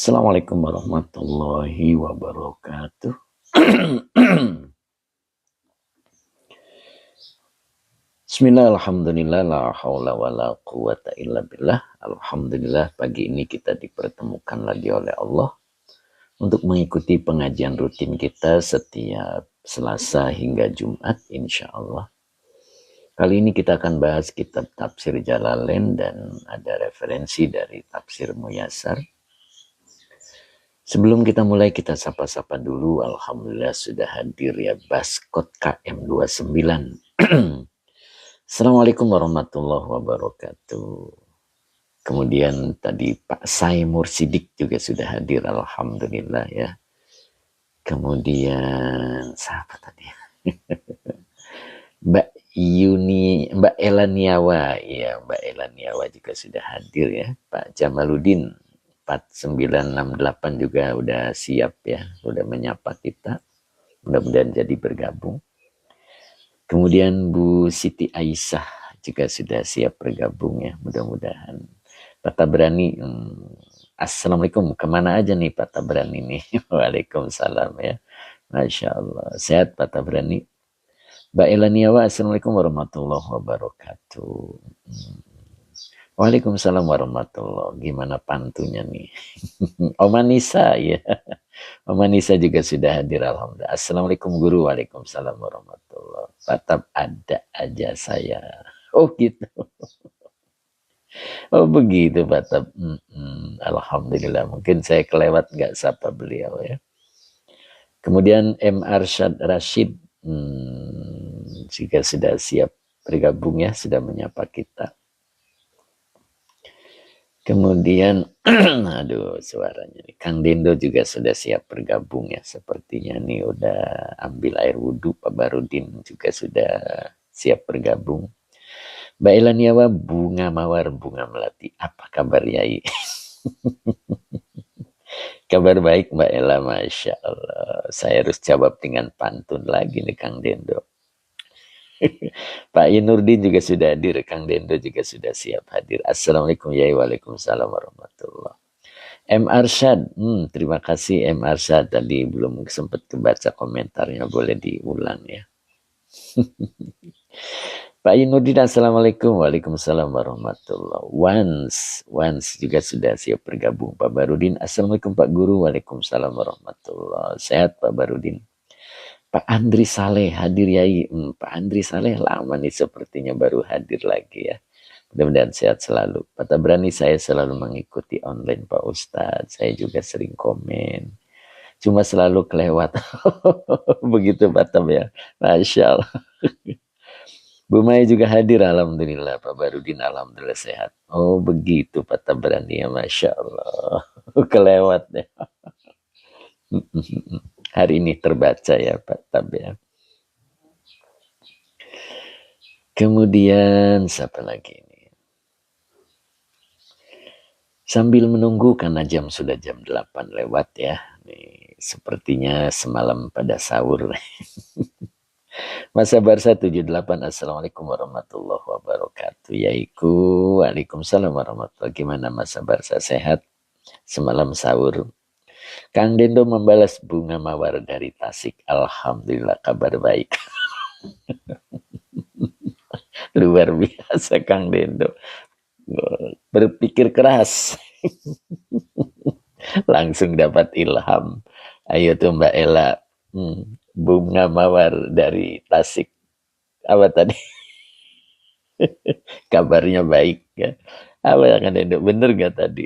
Assalamualaikum warahmatullahi wabarakatuh. Bismillah, alhamdulillah, la hawla wa la quwata illa billah. Alhamdulillah, pagi ini kita dipertemukan lagi oleh Allah untuk mengikuti pengajian rutin kita setiap Selasa hingga Jumat, insya Allah. Kali ini kita akan bahas kitab Tafsir Jalalain dan ada referensi dari Tafsir Muyassar. Sebelum kita mulai, kita sapa-sapa dulu. Alhamdulillah sudah hadir ya Baskot KM29. Assalamualaikum warahmatullahi wabarakatuh. Kemudian tadi Pak Saimur Sidik juga sudah hadir. Alhamdulillah ya. Kemudian siapa tadi? Mbak Elaniawa. Ya, Mbak Elaniawa juga sudah hadir ya. Pak Jamaludin 4968 juga udah siap ya, udah menyapa kita. Mudah-mudahan jadi bergabung. Kemudian Bu Siti Aisyah juga sudah siap bergabung ya, mudah-mudahan. Pak Tabrani, Assalamualaikum, kemana aja nih Pak Tabrani nih? Waalaikumsalam ya, Masya Allah. Sehat Pak Tabrani. Mbak Elaniawa, Assalamualaikum warahmatullahi wabarakatuh. Waalaikumsalam warahmatullahi. Gimana pantunya nih? Oma Nisa ya. Oma Nisa juga sudah hadir, alhamdulillah. Assalamualaikum guru. Waalaikumsalam warahmatullahi. Tetap ada aja saya. Oh gitu. Oh begitu Pak Tab. Alhamdulillah. Mungkin saya kelewat nggak sapa beliau ya. Kemudian M. Arsyad Rashid juga sudah siap bergabung ya, sudah menyapa kita. Kemudian, aduh suaranya nih. Kang Dendo juga sudah siap bergabung ya. Sepertinya nih udah ambil air wudhu. Pak Barudin juga sudah siap bergabung. Mbak Elaniawa, bunga mawar, bunga melati. Apa kabar Yai? Kabar baik Mbak Ella, Masya Allah. Saya harus jawab dengan pantun lagi nih Kang Dendo. Pak Inurdin juga sudah hadir, Kang Dendo juga sudah siap hadir. Assalamualaikum ya, waalaikumsalam warahmatullahi. M. Arsyad, terima kasih M. Arsyad, tadi belum sempat kebaca komentarnya, boleh diulang ya. Pak Inurdin, Assalamualaikum, waalaikumsalam warahmatullahi. Once juga sudah siap bergabung. Pak Barudin, Assalamualaikum Pak Guru, waalaikumsalam warahmatullahi. Sehat Pak Barudin. Pak Andri Saleh hadir Yai. Pak Andri Saleh lama nih sepertinya baru hadir lagi ya. Mudah-mudahan sehat selalu. Pak Tabrani, saya selalu mengikuti online Pak Ustadz. Saya juga sering komen. Cuma selalu kelewat. Begitu Pak Tab ya. Masya Allah. Bu Maya juga hadir. Alhamdulillah. Pak Barudin alhamdulillah sehat. Oh begitu Pak Tabrani ya. Masya Allah. Kelewat ya. Hari ini terbaca ya Pak Tab ya. Kemudian siapa lagi ini? Sambil menunggu karena sudah jam 8 lewat ya. Nih, sepertinya semalam pada sahur. Masa Barsa 78, Assalamualaikum warahmatullahi wabarakatuh. Yaiku, waalaikumsalam warahmatullahi. Gimana Masa Barsa, sehat? Semalam sahur. Kang Dendo membalas bunga mawar dari Tasik. Alhamdulillah kabar baik. Luar biasa Kang Dendo. Berpikir keras. Langsung dapat ilham. Ayo tuh Mbak Ella. Bunga mawar dari Tasik. Apa tadi? Kabarnya baik ya. Apa Kang Dendo? Bener gak tadi?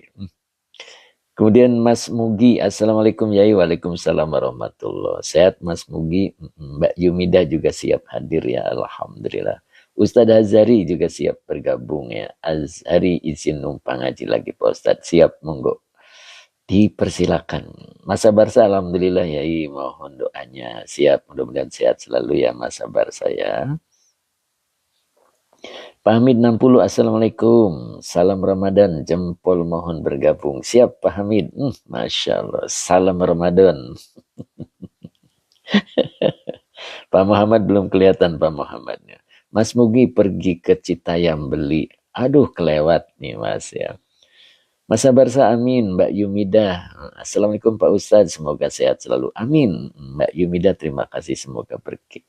Kemudian Mas Mugi, Assalamualaikum Yai, waalaikumsalam warahmatullahi. Sehat Mas Mugi. Mbak Yumida juga siap hadir ya, alhamdulillah. Ustadz Azhari juga siap bergabung ya. Azhari izin numpang ngaji lagi Pak Ustadz, siap monggo. Dipersilakan. Masa Barsa alhamdulillah Yai, mohon doanya. Siap, mudah-mudahan sehat selalu ya Masa Barsa ya. Pak Hamid 60, Assalamualaikum. Salam Ramadan, jempol mohon bergabung. Siap Pak Hamid. Masya Allah, salam Ramadan. Pak Muhammad belum kelihatan Pak Muhammadnya. Mas Mugi pergi ke Citayam beli. Aduh kelewat nih Mas ya. Masa Barsa, amin. Mbak Yumida, assalamualaikum Pak Ustadz, semoga sehat selalu, amin. Mbak Yumida, terima kasih, semoga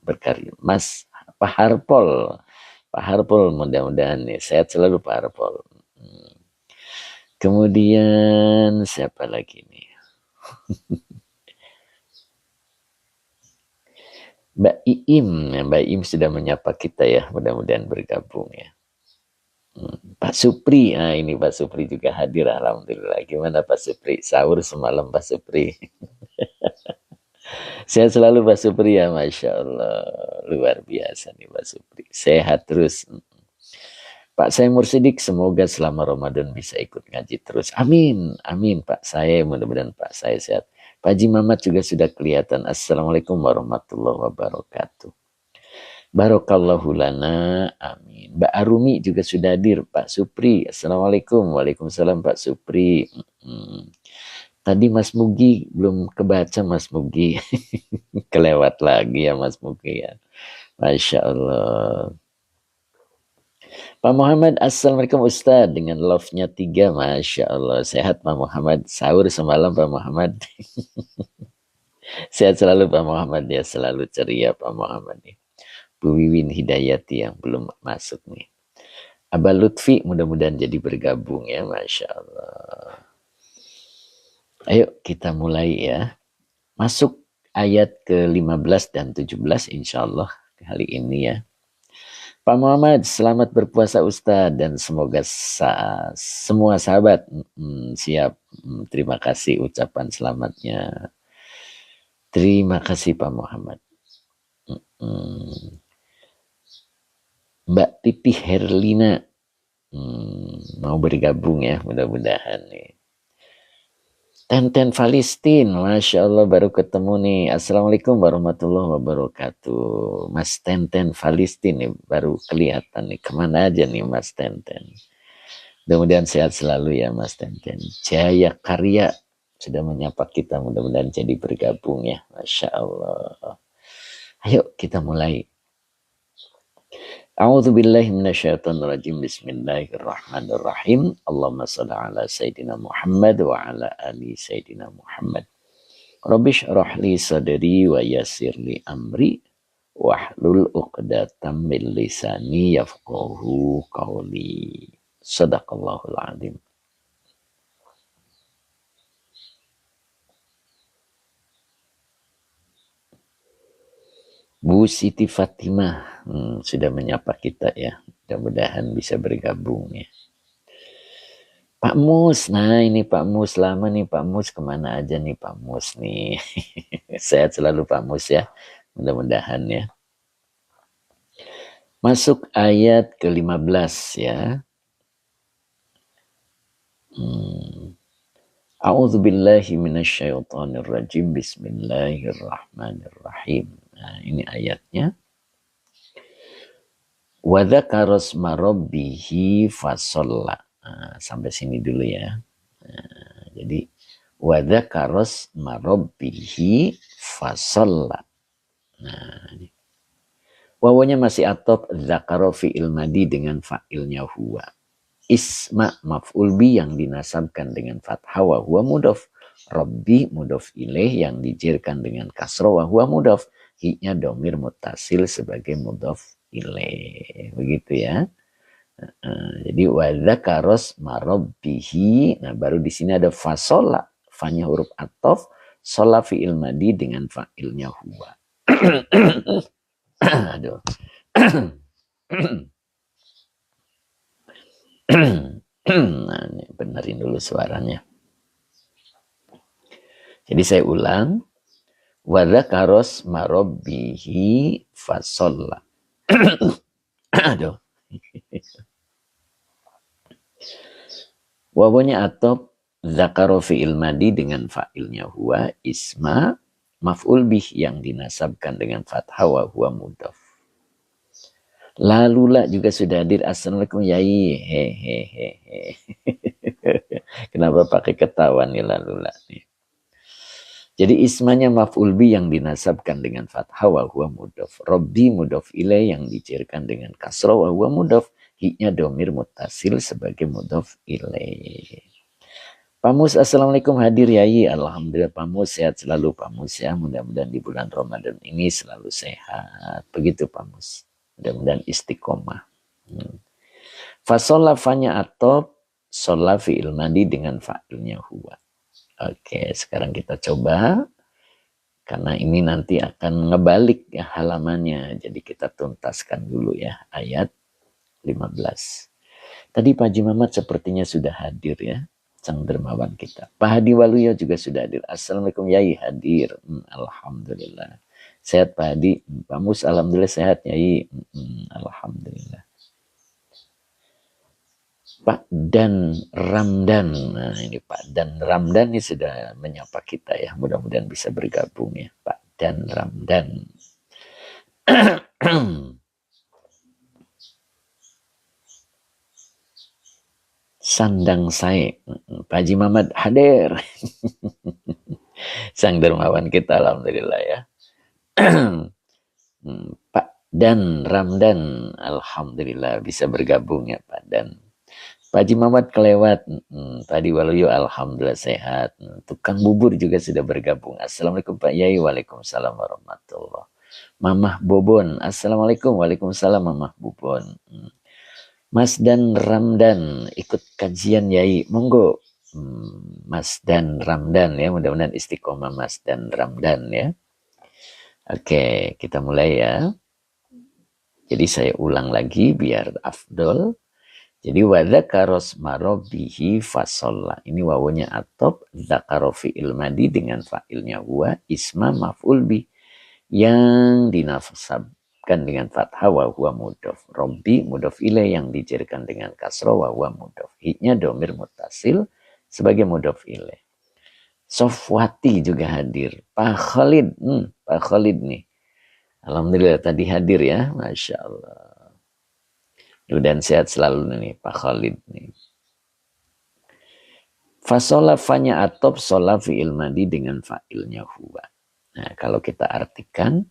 berkarir. Mas Pak Harpol, Pak Harpol, mudah-mudahan nih sehat selalu Pak Harpol. Kemudian siapa lagi nih? Mbak Iim, Mbak Iim sudah menyapa kita ya, mudah-mudahan bergabung ya. Pak Supri, nah ini Pak Supri juga hadir, alhamdulillah. Gimana Pak Supri? Sahur semalam Pak Supri. Sehat selalu Pak Supri ya, Masya Allah. Luar biasa nih Pak Supri. Sehat terus. Pak saya Mursidik, semoga selama Ramadan bisa ikut ngaji terus. Amin, amin Pak saya, mudah-mudahan Pak saya sehat. Pak Haji Mamat juga sudah kelihatan. Assalamualaikum warahmatullahi wabarakatuh. Barokallahu lana, amin. Mbak Arumi juga sudah hadir. Pak Supri, assalamualaikum. Waalaikumsalam Pak Supri. Tadi Mas Mugi belum kebaca Mas Mugi. Kelewat lagi ya Mas Mugi ya. Masya Allah. Pak Muhammad, assalamualaikum Ustadz. Dengan love-nya 3, Masya Allah. Sehat Pak Muhammad. Sahur semalam Pak Muhammad. Sehat selalu Pak Muhammad ya. Selalu ceria Pak Muhammad nih. Bu Wiwin Hidayati yang belum masuk nih. Abah Lutfi mudah-mudahan jadi bergabung ya. Masya Allah. Ayo kita mulai ya. Masuk ayat ke-15 dan 17 insya Allah kali ini ya. Pak Muhammad, selamat berpuasa Ustadz dan semoga semua sahabat siap. Terima kasih ucapan selamatnya. Terima kasih Pak Muhammad. Mbak Titi Herlina mau bergabung ya, mudah-mudahan nih. Tenten Palestin, Masya Allah baru ketemu nih. Assalamualaikum warahmatullahi wabarakatuh. Mas Tenten Palestin nih baru kelihatan nih. Kemana aja nih Mas Tenten? Mudah-mudahan sehat selalu ya Mas Tenten. Jaya Karya sudah menyapa kita, mudah-mudahan jadi bergabung ya. Masya Allah. Ayo kita mulai. A'udzu billahi minasyaitonir rajim. Bismillahirrahmanirrahim. Allahumma shalli ala sayyidina Muhammad wa ala ali sayyidina Muhammad. Rabbi shrah li sadri wa yassir li amri wahlul 'uqdatam min lisani yafqahu qawli. Shadaqallahul azim. Bu Siti Fatimah sudah menyapa kita ya. Mudah-mudahan bisa bergabung ya. Pak Mus, nah ini Pak Mus lama nih Pak Mus, kemana aja nih Pak Mus nih. Sehat selalu Pak Mus ya. Mudah-mudahan ya. Masuk ayat ke-15 ya. A'udzubillahi minasyaitonirrajim. Bismillahirrahmanirrahim. Nah, ini ayatnya. Wa dzakara asma rabbihi fasalla. Nah, sampai sini dulu ya. Nah, jadi wa dzakara asma rabbihi fasalla. Nah, wawanya masih atop, dzakara fi'il madi dengan fa'ilnya huwa. Isma maf'ul bi yang dinasabkan dengan fathah wa huwa mudhaf. Rabbi mudhaf ilaih yang dijirkan dengan kasroh wa huwa mudhaf. Hi-nya domir mutasil sebagai mudhaf ilaih. Begitu ya. Jadi wa dzakaros marabbihi. Nah, baru di sini ada fasola. Fa-nya huruf ataf, sola fi'il madi dengan fa'ilnya huwa. Aduh. Nah, ini benerin dulu suaranya. Jadi saya ulang. Wa dzakaros marabbihi fasolla. Aduh. Wawanya atop, dzakaro fi'il madi dengan fa'ilnya huwa, isma maf'ul bih yang dinasabkan dengan fathah wa huwa mudhaf. Lalula juga sudah hadir. Assalamualaikum Yai. Hehehe. Kenapa pakai ketawa nih Lalula nih? Jadi ismanya maf'ul bi yang dinasabkan dengan fathah wa huwa mudhaf. Rabbi mudhaf ilaih yang dicirkan dengan kasrah wa huwa mudhaf. Hi-nya domir mutasil sebagai mudhaf ilaih. Pak Mus, Assalamualaikum, hadir Yai. Alhamdulillah Pak Mus, sehat selalu Pak Mus ya. Mudah-mudahan di bulan Ramadan ini selalu sehat. Begitu Pak Mus. Mudah-mudahan istiqomah. Fasolla fanya atop, sholla fi'il madi dengan fa'ilnya huwa. Oke, sekarang kita coba. Karena ini nanti akan ngebalik ya halamannya. Jadi kita tuntaskan dulu ya ayat 15. Tadi Pak Haji Mamat sepertinya sudah hadir ya. Sang dermawan kita. Pak Hadi Waluyo juga sudah hadir. Assalamualaikum Yai, hadir. Alhamdulillah. Sehat Pak Hadi. Pak Mus, alhamdulillah sehat Yai. Alhamdulillah. Pak Dan Ramdan. Nah ini Pak Dan Ramdan ini sudah menyapa kita ya. Mudah-mudahan bisa bergabung ya. Pak Dan Ramdan. Sandang Sae. Pak Haji Mamat hadir. Sang dermawan kita alhamdulillah ya. Pak Dan Ramdan. Alhamdulillah bisa bergabung ya Pak Dan. Pak Haji Mamat kelewat. Tadi Waluyo alhamdulillah sehat. Tukang bubur juga sudah bergabung. Assalamualaikum Pak Yai. Waalaikumsalam warahmatullah. Mamah Bobon. Assalamualaikum. Waalaikumsalam Mamah Bobon. Mas Dan Ramdan ikut kajian Yai. Monggo. Mas Dan Ramdan ya. Mudah-mudahan istiqomah Mas Dan Ramdan ya. Oke, kita mulai ya. Jadi saya ulang lagi biar afdol. Jadi wadzakaros marobihi fasolla. Ini wawunya atop, zakaro fi'il madi dengan fa'ilnya huwa, isma maf'ul bi. Yang dinasabkan dengan fathah wa huwa mudhof. Robbi mudhof ilaih yang dijarkan dengan kasroh wa huwa mudhof. Hi-nya domir mutasil sebagai mudhof ilaih. Sofwati juga hadir. Pak Khalid. Pak Khalid nih. Alhamdulillah tadi hadir ya. Masya Allah. Dan sehat selalu nih Pak Khalid nih. Fasola fanya atop sola fi'il madi dengan fa'ilnya huwa. Nah kalau kita artikan.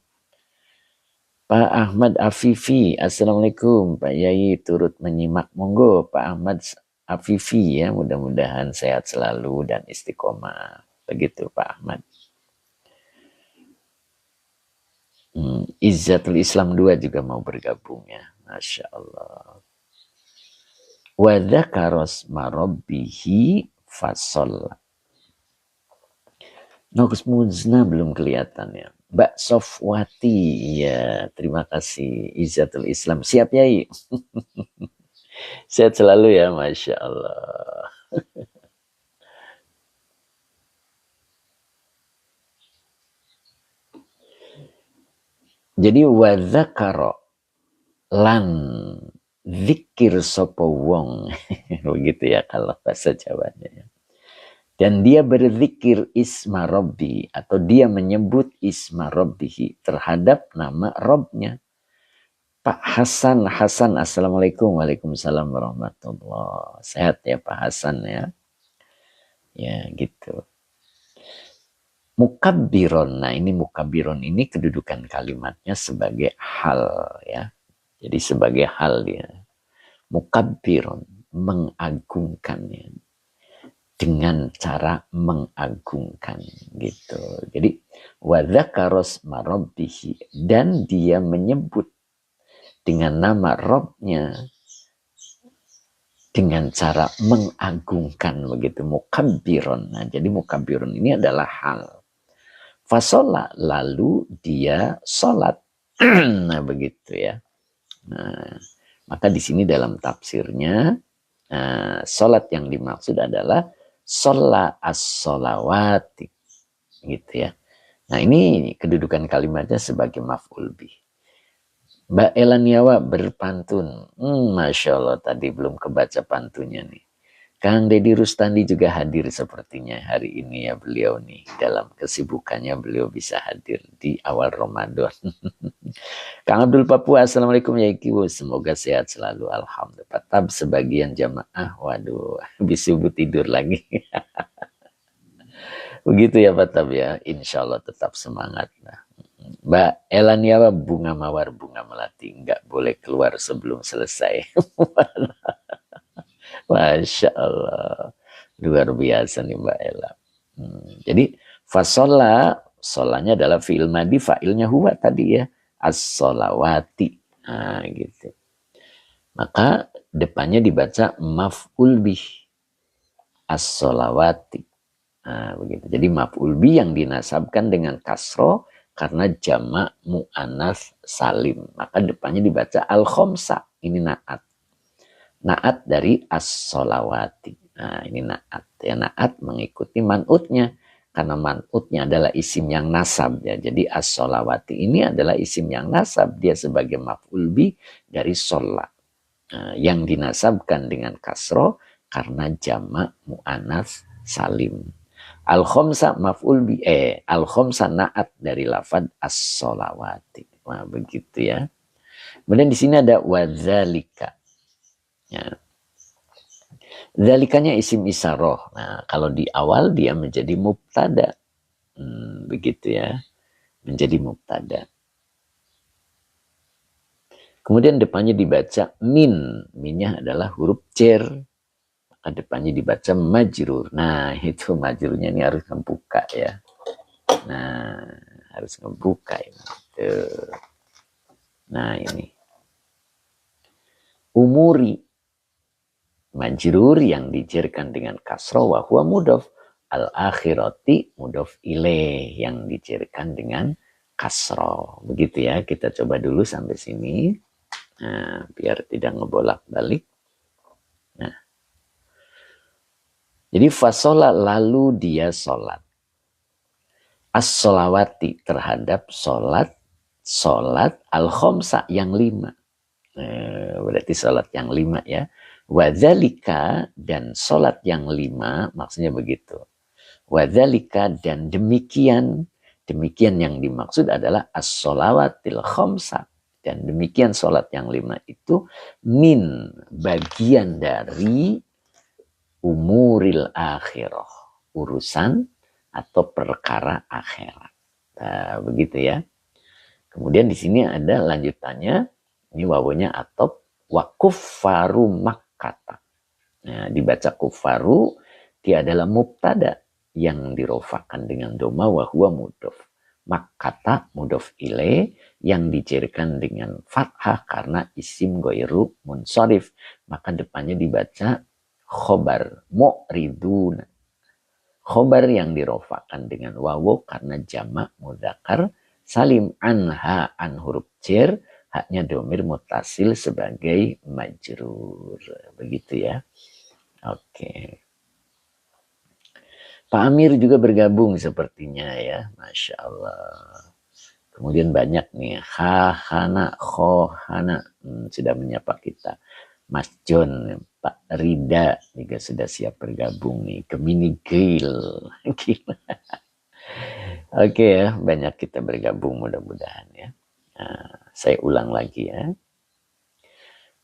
Pak Ahmad Afifi. Assalamualaikum. Pak Yai turut menyimak. Monggo Pak Ahmad Afifi ya. Mudah-mudahan sehat selalu dan istiqomah. Begitu Pak Ahmad. Izzatul Islam 2 juga mau bergabung ya. Masya Allah. Wadzakaros marobbihi fasol. Nogus Muzna belum kelihatan ya. Mbak Sofwati ya. Terima kasih Izzatul Islam. Siap Yai. Sehat selalu ya. Masya Allah. Jadi wadzakaro lan zikir sopo wong. Begitu ya kalau bahasa Jawanya ya. Dan dia berzikir isma robbi atau dia menyebut isma robbihi terhadap nama Robnya. Pak Hasan. Assalamualaikum. Waalaikumsalam warahmatullah. Sehat ya Pak Hasan ya. Ya gitu. Mukabbiron. Nah ini mukabbiron ini kedudukan kalimatnya sebagai hal ya. Jadi sebagai hal dia. Mukabbiron. Mengagungkannya. Dengan cara mengagungkan gitu. Jadi wadzakaros marobbihi. Dan dia menyebut dengan nama Robnya. Dengan cara mengagungkan begitu. Mukabbiron. Nah jadi mukabbiron ini adalah hal. Fasola lalu dia sholat. Nah begitu ya. Nah, maka di sini dalam tafsirnya sholat yang dimaksud adalah sholat as-sholawati gitu ya. Nah ini kedudukan kalimatnya sebagai maf'ul bih. Mbak Elaniawa berpantun. Masya Allah tadi belum kebaca pantunnya nih. Kang Deddy Rustandi juga hadir sepertinya hari ini ya beliau nih. Dalam kesibukannya beliau bisa hadir di awal Ramadan. Kang Abdul Papua, Assalamualaikum ya Ikiwo. Semoga sehat selalu. Alhamdulillah. Tab sebagian jamaah. Waduh, habis subuh tidur lagi. Begitu ya Pak Tab ya. Insya Allah tetap semangat. Nah, Mbak Elaniawa bunga mawar bunga melati. Nggak boleh keluar sebelum selesai. Masya Allah. Luar biasa nih Mbak Ella. Jadi fasola, solanya adalah fi'il madi, fa'ilnya huwa tadi ya. As-solawati. Nah gitu. Maka depannya dibaca maf'ul bih. As-solawati. Nah, begitu. Jadi maf'ul bih yang dinasabkan dengan kasro karena jamak mu'anas salim. Maka depannya dibaca al-khomsa. Ini naat. Naat dari as-solawati. Nah, ini naat. Ya, naat mengikuti man'utnya. Karena man'utnya adalah isim yang nasab. Ya. Jadi as-solawati ini adalah isim yang nasab. Dia sebagai maf'ul bih dari sholat. Nah, yang dinasabkan dengan kasro karena jamak mu'anas salim. Al-khomsa maf'ul bi al-khomsa naat dari lafad as-solawati. Nah, begitu ya. Kemudian di sini ada wadzalika. Ya. Zalikanya isim isaroh. Nah, kalau di awal dia menjadi mubtada. Begitu ya. Menjadi mubtada. Kemudian depannya dibaca min. Minnya adalah huruf cer. Maka depannya dibaca majrur. Nah, itu majrurnya ini harus ngebuka ya. Nah, harus ngebuka ini. Tuh. Nah, ini. Umuri. Majrur yang dijerkan dengan kasro wa huwa mudhof. Al-akhirati mudhof ilaih yang dijerkan dengan kasro. Begitu ya, kita coba dulu sampai sini. Nah, biar tidak ngebolak-balik. Nah. Jadi fasola lalu dia sholat. As-sholawati terhadap sholat al-khomsa yang 5. Berarti sholat yang 5 ya. Wadzalika dan sholat yang 5 maksudnya begitu. Wadzalika dan demikian yang dimaksud adalah as-sholawatil khomsa. Dan demikian sholat yang 5 itu min bagian dari umuril akhirah. Urusan atau perkara akhirat. Nah, begitu ya. Kemudian di sini ada lanjutannya. Ini wawunya atop wa kuffaru makkata. Nah, dibaca kuffaru dia adalah mubtada yang dirofakan dengan doma wa huwa mudhof. Makkata mudhof ilaih yang dijerkan dengan fathah karena isim ghairu munsharif. Maka depannya dibaca khobar mu'riduna. Khobar yang dirofakan dengan wawu karena jamak mudzakkar salim anha an huruf jar, haknya domir mutasil sebagai majrur. Begitu ya. Oke. Pak Amir juga bergabung sepertinya ya. Masya Allah. Kemudian banyak nih. Hahana, khohana. Sudah menyapa kita. Mas John, Pak Rida juga sudah siap bergabung nih ke mini grill. Oke ya, banyak kita bergabung mudah-mudahan ya. Nah, saya ulang lagi ya.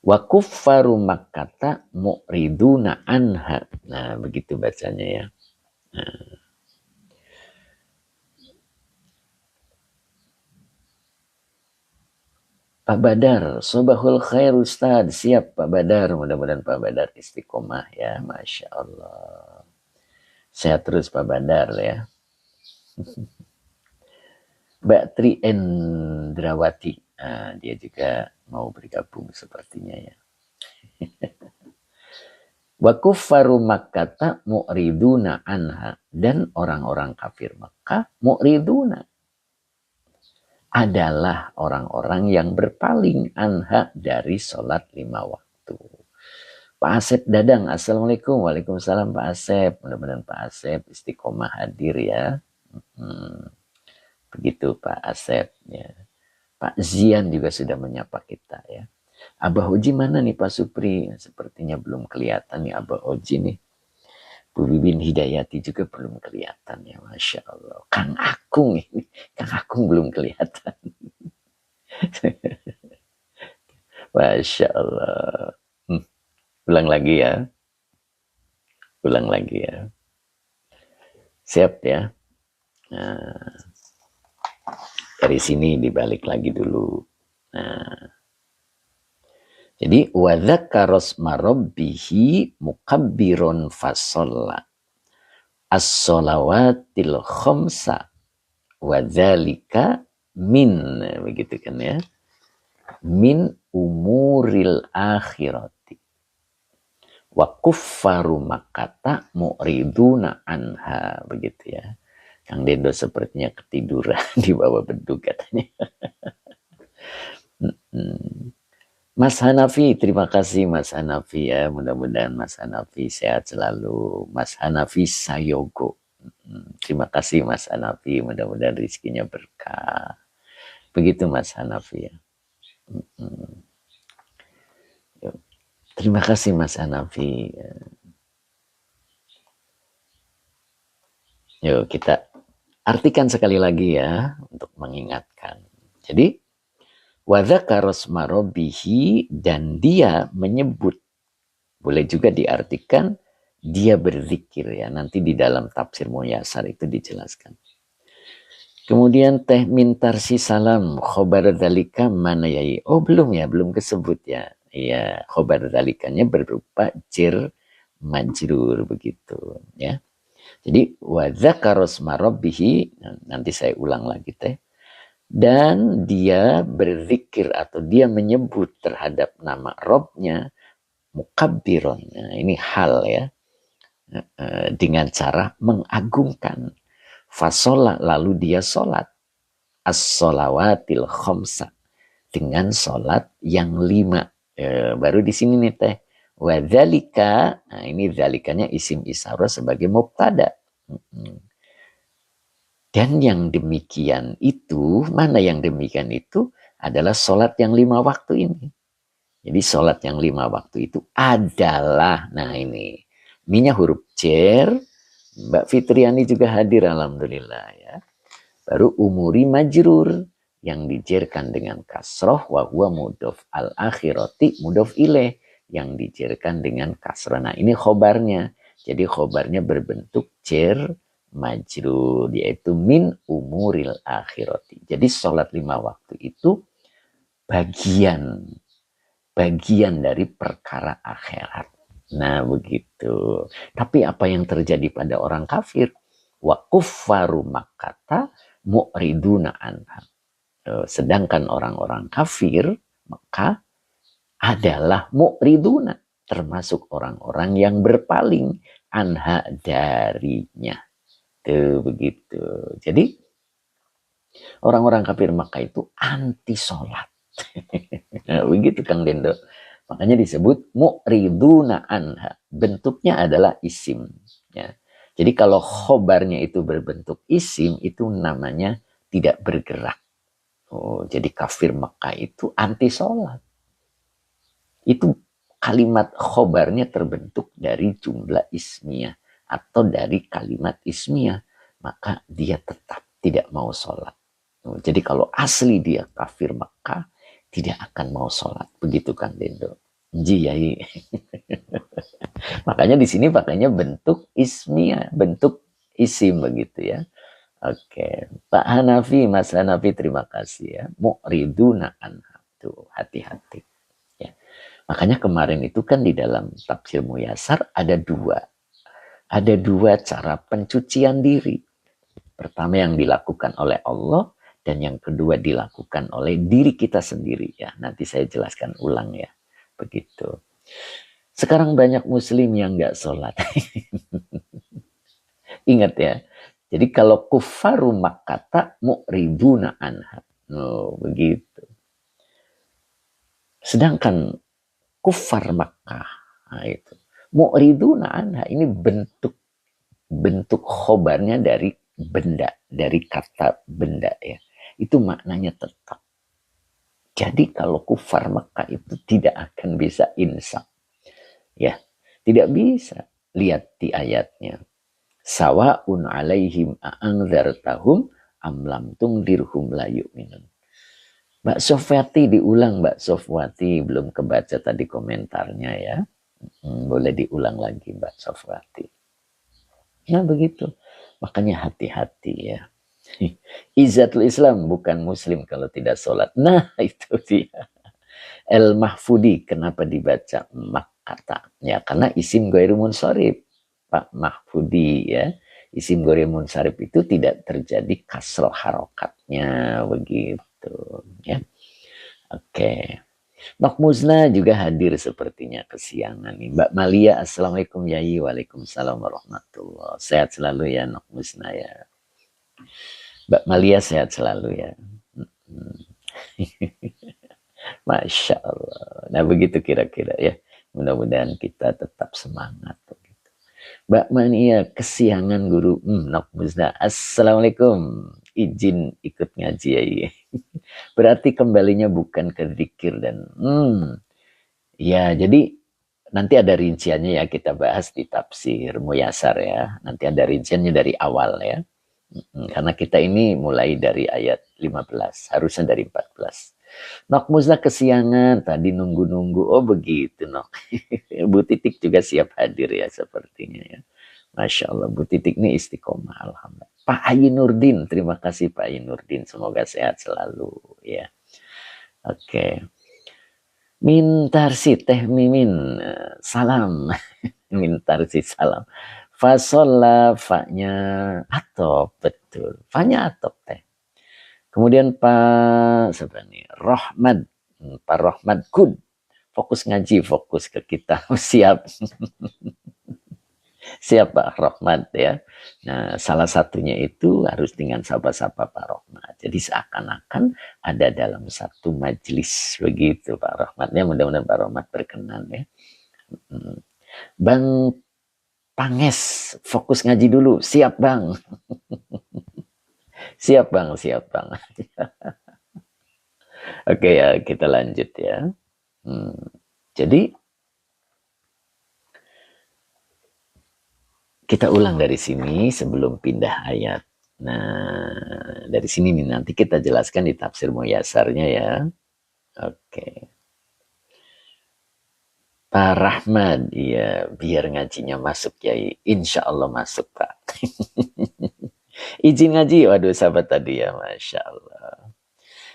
Wa kuffaru makkata mu'riduna anha. Nah, begitu bacanya ya. Nah. Pak Badar, sobahul khair Ustaz. Siap Pak Badar, mudah-mudahan Pak Badar istiqomah ya, Masya Allah. Sehat terus Pak Badar ya. Mbak Tri Endrawati, nah, dia juga mau bergabung sepertinya ya. Wa kuffaru makkata mu'riduna anha, dan orang-orang kafir Makkah mu'riduna adalah orang-orang yang berpaling anha dari sholat 5 waktu. Pak Asep Dadang, Assalamualaikum. Waalaikumsalam Pak Asep. Mudah-mudahan Pak Asep istiqomah hadir ya. Begitu Pak Asep ya. Pak Zian juga sudah menyapa kita ya. Abah Oji mana nih Pak Supri? Sepertinya belum kelihatan nih Abah Oji nih. Bu Bibin Hidayati juga belum kelihatan ya, Masya Allah. Kang Akung ini, Kang Akung belum kelihatan. Masya Allah. Ulang lagi ya. Ulang lagi ya. Siap ya. Nah, dari sini dibalik lagi dulu. Nah, Jadi wadzakaros marobbihi mukabbiron fasolla as-sholawatil khomsa wadzalika min, begitu kan ya, min umuril akhirati wa kuffaru makata mu'riduna anha, begitu ya. Kang Dendo sepertinya ketiduran di bawah beduk katanya. Mas Hanafi, terima kasih Mas Hanafi ya. Mudah-mudahan Mas Hanafi sehat selalu. Mas Hanafi Sayogo. Terima kasih Mas Hanafi, mudah-mudahan rezekinya berkah. Begitu Mas Hanafi ya. Terima kasih Mas Hanafi. Yuk kita artikan sekali lagi ya untuk mengingatkan. Jadi wadzakaros marobihi, dan dia menyebut, boleh juga diartikan dia berzikir ya. Nanti di dalam tafsir Muyasar itu dijelaskan. Kemudian teh mintarsi salam khobar dalika mana yai. Oh belum ya, belum kesebut ya. Iya, khobar dalikanya berupa jer majrur begitu ya. Jadi wadzakaros marobbihi, nanti saya ulang lagi teh. Dan dia berzikir atau dia menyebut terhadap nama Robnya mukabbiron. Nah, ini hal ya, dengan cara mengagungkan. Fasola, lalu dia sholat as-sholawatil khomsa, dengan sholat yang 5. Baru di sini nih teh wadzalika. Nah ini zalikanya isim isyarah sebagai mubtada. Dan yang demikian itu, mana yang demikian itu adalah sholat yang 5 waktu ini. Jadi sholat yang 5 waktu itu adalah, nah ini, minyak huruf jer. Mbak Fitriani juga hadir alhamdulillah ya. Baru umuri majrur yang dijerkan dengan kasroh, wa huwa mudhof al akhirati mudhof ilaih yang dijerkan dengan kasroh. Nah ini khobarnya. Jadi khobarnya berbentuk jer majrur, yaitu min umuril akhirati. Jadi sholat 5 waktu itu bagian dari perkara akhirat. Nah begitu. Tapi apa yang terjadi pada orang kafir? Wa kuffaru makkata mu'riduna anha. Sedangkan orang-orang kafir Mekah adalah mu'riduna, termasuk orang-orang yang berpaling anha darinya. Tuh begitu. Jadi orang-orang kafir Mekah itu anti sholat. Nah, begitu Kang Dendo. Makanya disebut mu'riduna anha. Bentuknya adalah isim. Ya. Jadi kalau khobarnya itu berbentuk isim, itu namanya tidak bergerak. Oh, jadi kafir Mekah itu anti sholat. Itu kalimat khobarnya terbentuk dari jumlah ismiyah atau dari kalimat ismiyah. Maka dia tetap tidak mau sholat. Oh, jadi kalau asli dia kafir Mekah, tidak akan mau sholat. Begitu Kang Dendo. Jiyai. Makanya di sini pakainya bentuk ismiyah, bentuk isim begitu ya. Oke, Pak Hanafi, Mas Hanafi, terima kasih ya. Mu'riduna anha. Tuh, hati-hati. Ya. Makanya kemarin itu kan di dalam tafsir Muyasar ada dua. Ada dua cara pencucian diri. Pertama yang dilakukan oleh Allah, dan yang kedua dilakukan oleh diri kita sendiri ya. Nanti saya jelaskan ulang ya. Begitu. Sekarang banyak muslim yang nggak sholat. Ingat ya. Jadi kalau kufaru makkata mu'riduna anha. Oh, begitu. Sedangkan kufar Makkah, nah itu mu'riduna anha, ini bentuk khobarnya dari benda, dari kata benda ya. Itu maknanya tetap. Jadi kalau kufar Makkah itu tidak akan bisa insaf. Ya, tidak bisa. Lihat di ayatnya. Sawa'un alaihim a'angzartahum am lam tungdirhum la yu'minun. Mbak Sofwati diulang, Mbak Sofwati, belum kebaca tadi komentarnya ya. Boleh diulang lagi Mbak Sofwati. Nah begitu. Makanya hati-hati ya. Izzatul Islam bukan muslim kalau tidak sholat. Nah itu dia. El Mahfudi, kenapa dibaca Makkata? Ya, karena isim ghairu munsharif, Pak Mahfudi ya. Isim ghairu munsharif itu tidak terjadi kasroh harokatnya begitu ya. Oke. Nok Muzna juga hadir sepertinya kesiangan nih. Mbak Malia, Assalamualaikum Yai. Waalaikumsalam warahmatullah. Sehat selalu ya Nok Muzna ya. Mbak Malia sehat selalu ya. Masya Allah. Nah begitu kira-kira ya. Mudah-mudahan kita tetap semangat. Mbak Mania, kesiangan guru. Nok Muzna. Assalamualaikum. Izin ikut ngaji ya. Berarti kembalinya bukan ke zikir dan ya, jadi nanti ada rinciannya ya, kita bahas di tafsir Muyasar ya. Nanti ada rinciannya dari awal ya. Karena kita ini mulai dari ayat 15, harusnya dari 14. Nok Muzna kesiangan, tadi nunggu-nunggu. Oh begitu Nok. Bu Titik juga siap hadir ya sepertinya ya. Masya Allah, Bu Titik ini istiqomah, alhamdulillah. Pak Ainurdin, terima kasih Pak Ainurdin. Semoga sehat selalu ya. Oke. Mintarsi Teh Mimin, salam. Mintarsi salam. Fasolla, fa-nya atop, betul. Fa-nya atop teh. Kemudian Pak sebenarnya Rohmad, Pak Rohmad Kud. Fokus ngaji, fokus ke kita. Siap. Siap Pak Rohmad ya. Nah, salah satunya itu harus dengan sapa-sapa Pak Rohmad. Jadi seakan-akan ada dalam satu majelis begitu Pak Rohmadnya. Mudah-mudahan Pak Rohmad berkenan ya. Bang Panges, fokus ngaji dulu. Siap Bang. Siap Bang, siap Bang. Oke ya, kita lanjut ya. Jadi kita ulang dari sini sebelum pindah ayat. Nah, dari sini nih nanti kita jelaskan di tafsir Muyasarnya ya. Oke. Pak Rahman, iya, biar ngajinya masuk ya. Insya Allah masuk Pak. Izin ngaji, waduh sahabat tadi ya, Masya Allah.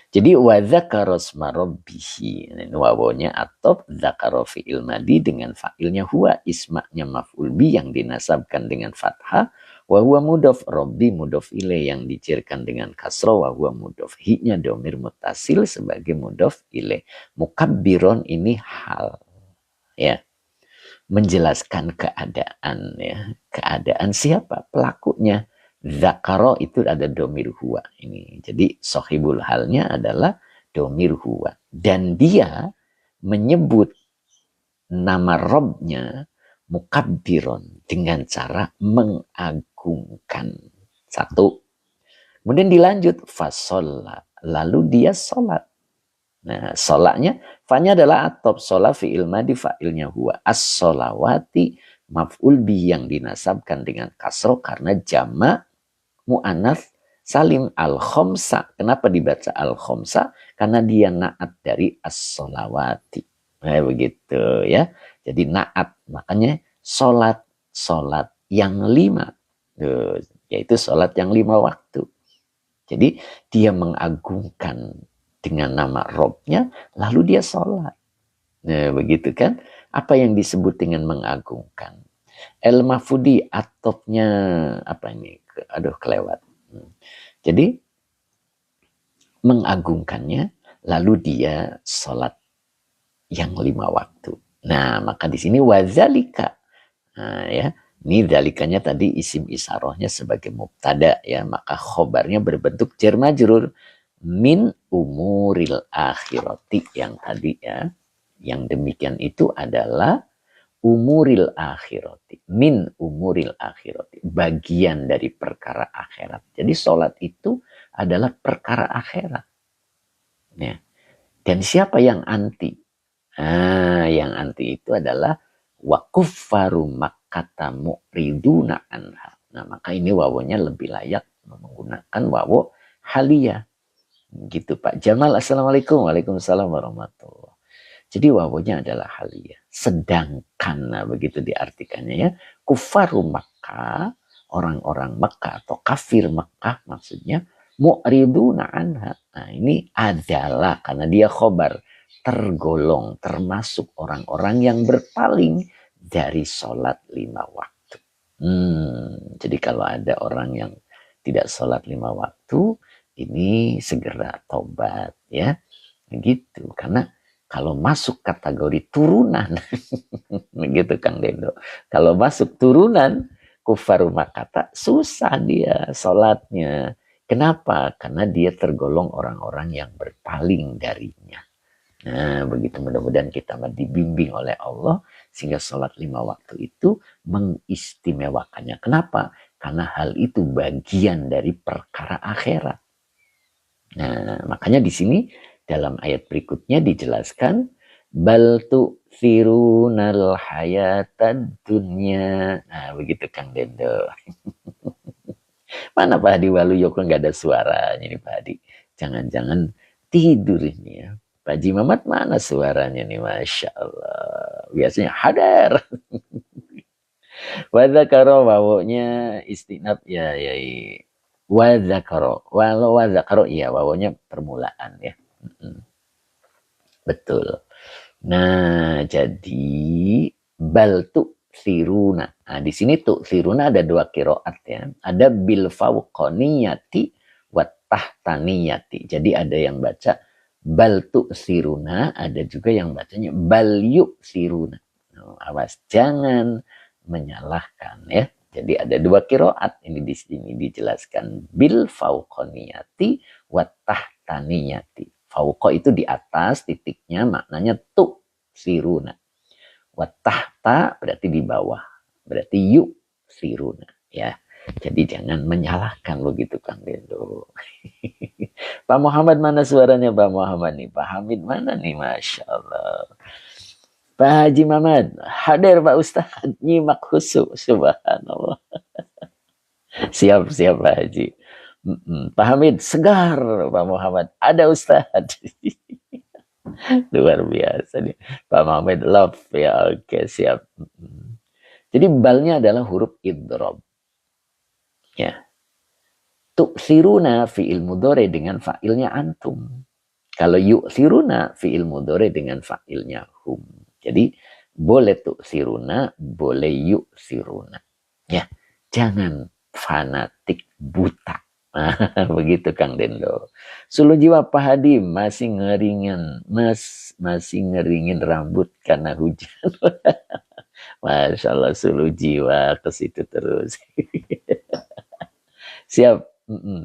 Jadi wadzakaros marobbihi, wawonya atop zakaro fi'il madi dengan fa'ilnya huwa, ismaknya maf'ul bi yang dinasabkan dengan fathah, wa huwa mudhof, robbi mudhof ilaih yang dicirkan dengan kasro, wa huwa mudhof, hi-nya domir mutasil sebagai mudhof ilaih. Mukabbiron ini hal ya, menjelaskan keadaan ya, keadaan siapa pelakunya. Zakaro itu ada domir huwa ini. Jadi sohibul halnya adalah domir huwa. Dan dia menyebut nama Robnya mukabbiron dengan cara mengagungkan. Satu. Kemudian dilanjut fasolla. Lalu dia sholat. Nah, sholatnya, fa'nya adalah atop, sholat fi'il madi fa'ilnya huwa. As-sholawati maf'ul bi yang dinasabkan dengan kasro karena jama' mu'anats salim al-khomsa. Kenapa dibaca al-khomsa? Karena dia naat dari as-sholawati. Nah, begitu ya. Jadi naat, makanya sholat yang 5. Yaitu sholat yang 5 waktu. Jadi dia mengagungkan dengan nama Robnya, lalu dia sholat. Nah, begitu kan? Apa yang disebut dengan mengagungkan? El-Mahfudi atopnya apa ini? Aduh kelewat. Jadi mengagungkannya, lalu dia sholat yang 5 waktu. Nah, maka di sini wazalika. Nah, ya, ini dalikanya tadi isim isarohnya sebagai mubtada ya, maka khobarnya berbentuk jar majrur min umuril akhirati yang tadi ya. Yang demikian itu adalah umuril akhirati, min umuril akhirati, bagian dari perkara akhirat. Jadi sholat itu adalah perkara akhirat. Ya. Dan siapa yang anti? Yang anti itu adalah wa kuffaru makkata mu'riduna anha. Nah, maka ini wawonya lebih layak menggunakan wawo haliyah. Gitu Pak Jamal. Assalamualaikum. Waalaikumsalam warahmatullahi. Jadi wawonya adalah haliyah. Sedangkan, nah begitu diartikannya ya. Kufaru Makkah, orang-orang Makkah atau kafir Makkah maksudnya. Mu'riduna anha. Nah ini adalah, karena dia khobar. tergolong, termasuk orang-orang yang berpaling dari sholat 5 waktu. Jadi kalau ada orang yang tidak sholat 5 waktu, ini segera tobat ya. Gitu, karena kalau masuk kategori turunan, gitu Kang Dendo. Kalau masuk turunan kufar kata susah dia sholatnya. Kenapa? Karena dia tergolong orang-orang yang berpaling darinya. Nah, begitu mudah-mudahan kita dibimbing oleh Allah sehingga sholat 5 waktu itu mengistimewakannya. Kenapa? Karena hal itu bagian dari perkara akhirat. Nah, makanya di sini dalam ayat berikutnya dijelaskan bal tu'thirunal hayatad dunya. Nah, begitu Kang Dendo. Mana Pak Hadi Waluyo kok nggak ada suaranya nih Pak Hadi? Jangan-jangan tidur ini ya. Pak Haji Mamat mana suaranya nih, Masya Allah. Biasanya hadar. Wadzakaro wawunya istinab ya. Wadzakaro. Walau wadzakaro ya wawunya permulaan ya. Betul. Nah, jadi bal tu'thiruna. Nah, di sini tu'thiruna ada 2 qiraat ya. Ada bil fawqaniyati wa tahtaniyati. Jadi ada yang baca bal tu'thiruna, ada juga yang bacanya bal yu'thiruna. Nah, awas jangan menyalahkan ya. Jadi ada 2 qiraat ini di sini dijelaskan bil fawqaniyati wa tahtaniyati. Fauqa itu di atas titiknya maknanya tu siruna. Watahta berarti di bawah. Berarti yuk siruna. Ya. Jadi jangan menyalahkan begitu Kang Dendo. Pak Muhammad mana suaranya Pak Muhammad nih? Pak Hamid mana nih? Masya Allah. Pak Haji Muhammad. Hadir Pak Ustadz. Nyimak khusyuk. Subhanallah. Siap Pak Haji. Pak Hamid segar, Pak Muhammad ada Ustadz. Luar biasa nih Pak Muhammad love ya. Oke siap. Jadi balnya adalah huruf idrob ya. Tu'siruna fi'il mudhari dengan fa'ilnya antum. Kalau yu'siruna fi'il mudhari dengan fa'ilnya hum. Jadi boleh tu'siruna, boleh yu'siruna ya. Jangan fanatik buta. Nah, begitu Kang Dendo. Sulu jiwa Pak Hadi masih ngeringin rambut karena hujan. Masya Allah sulu jiwa ke situ terus. Siap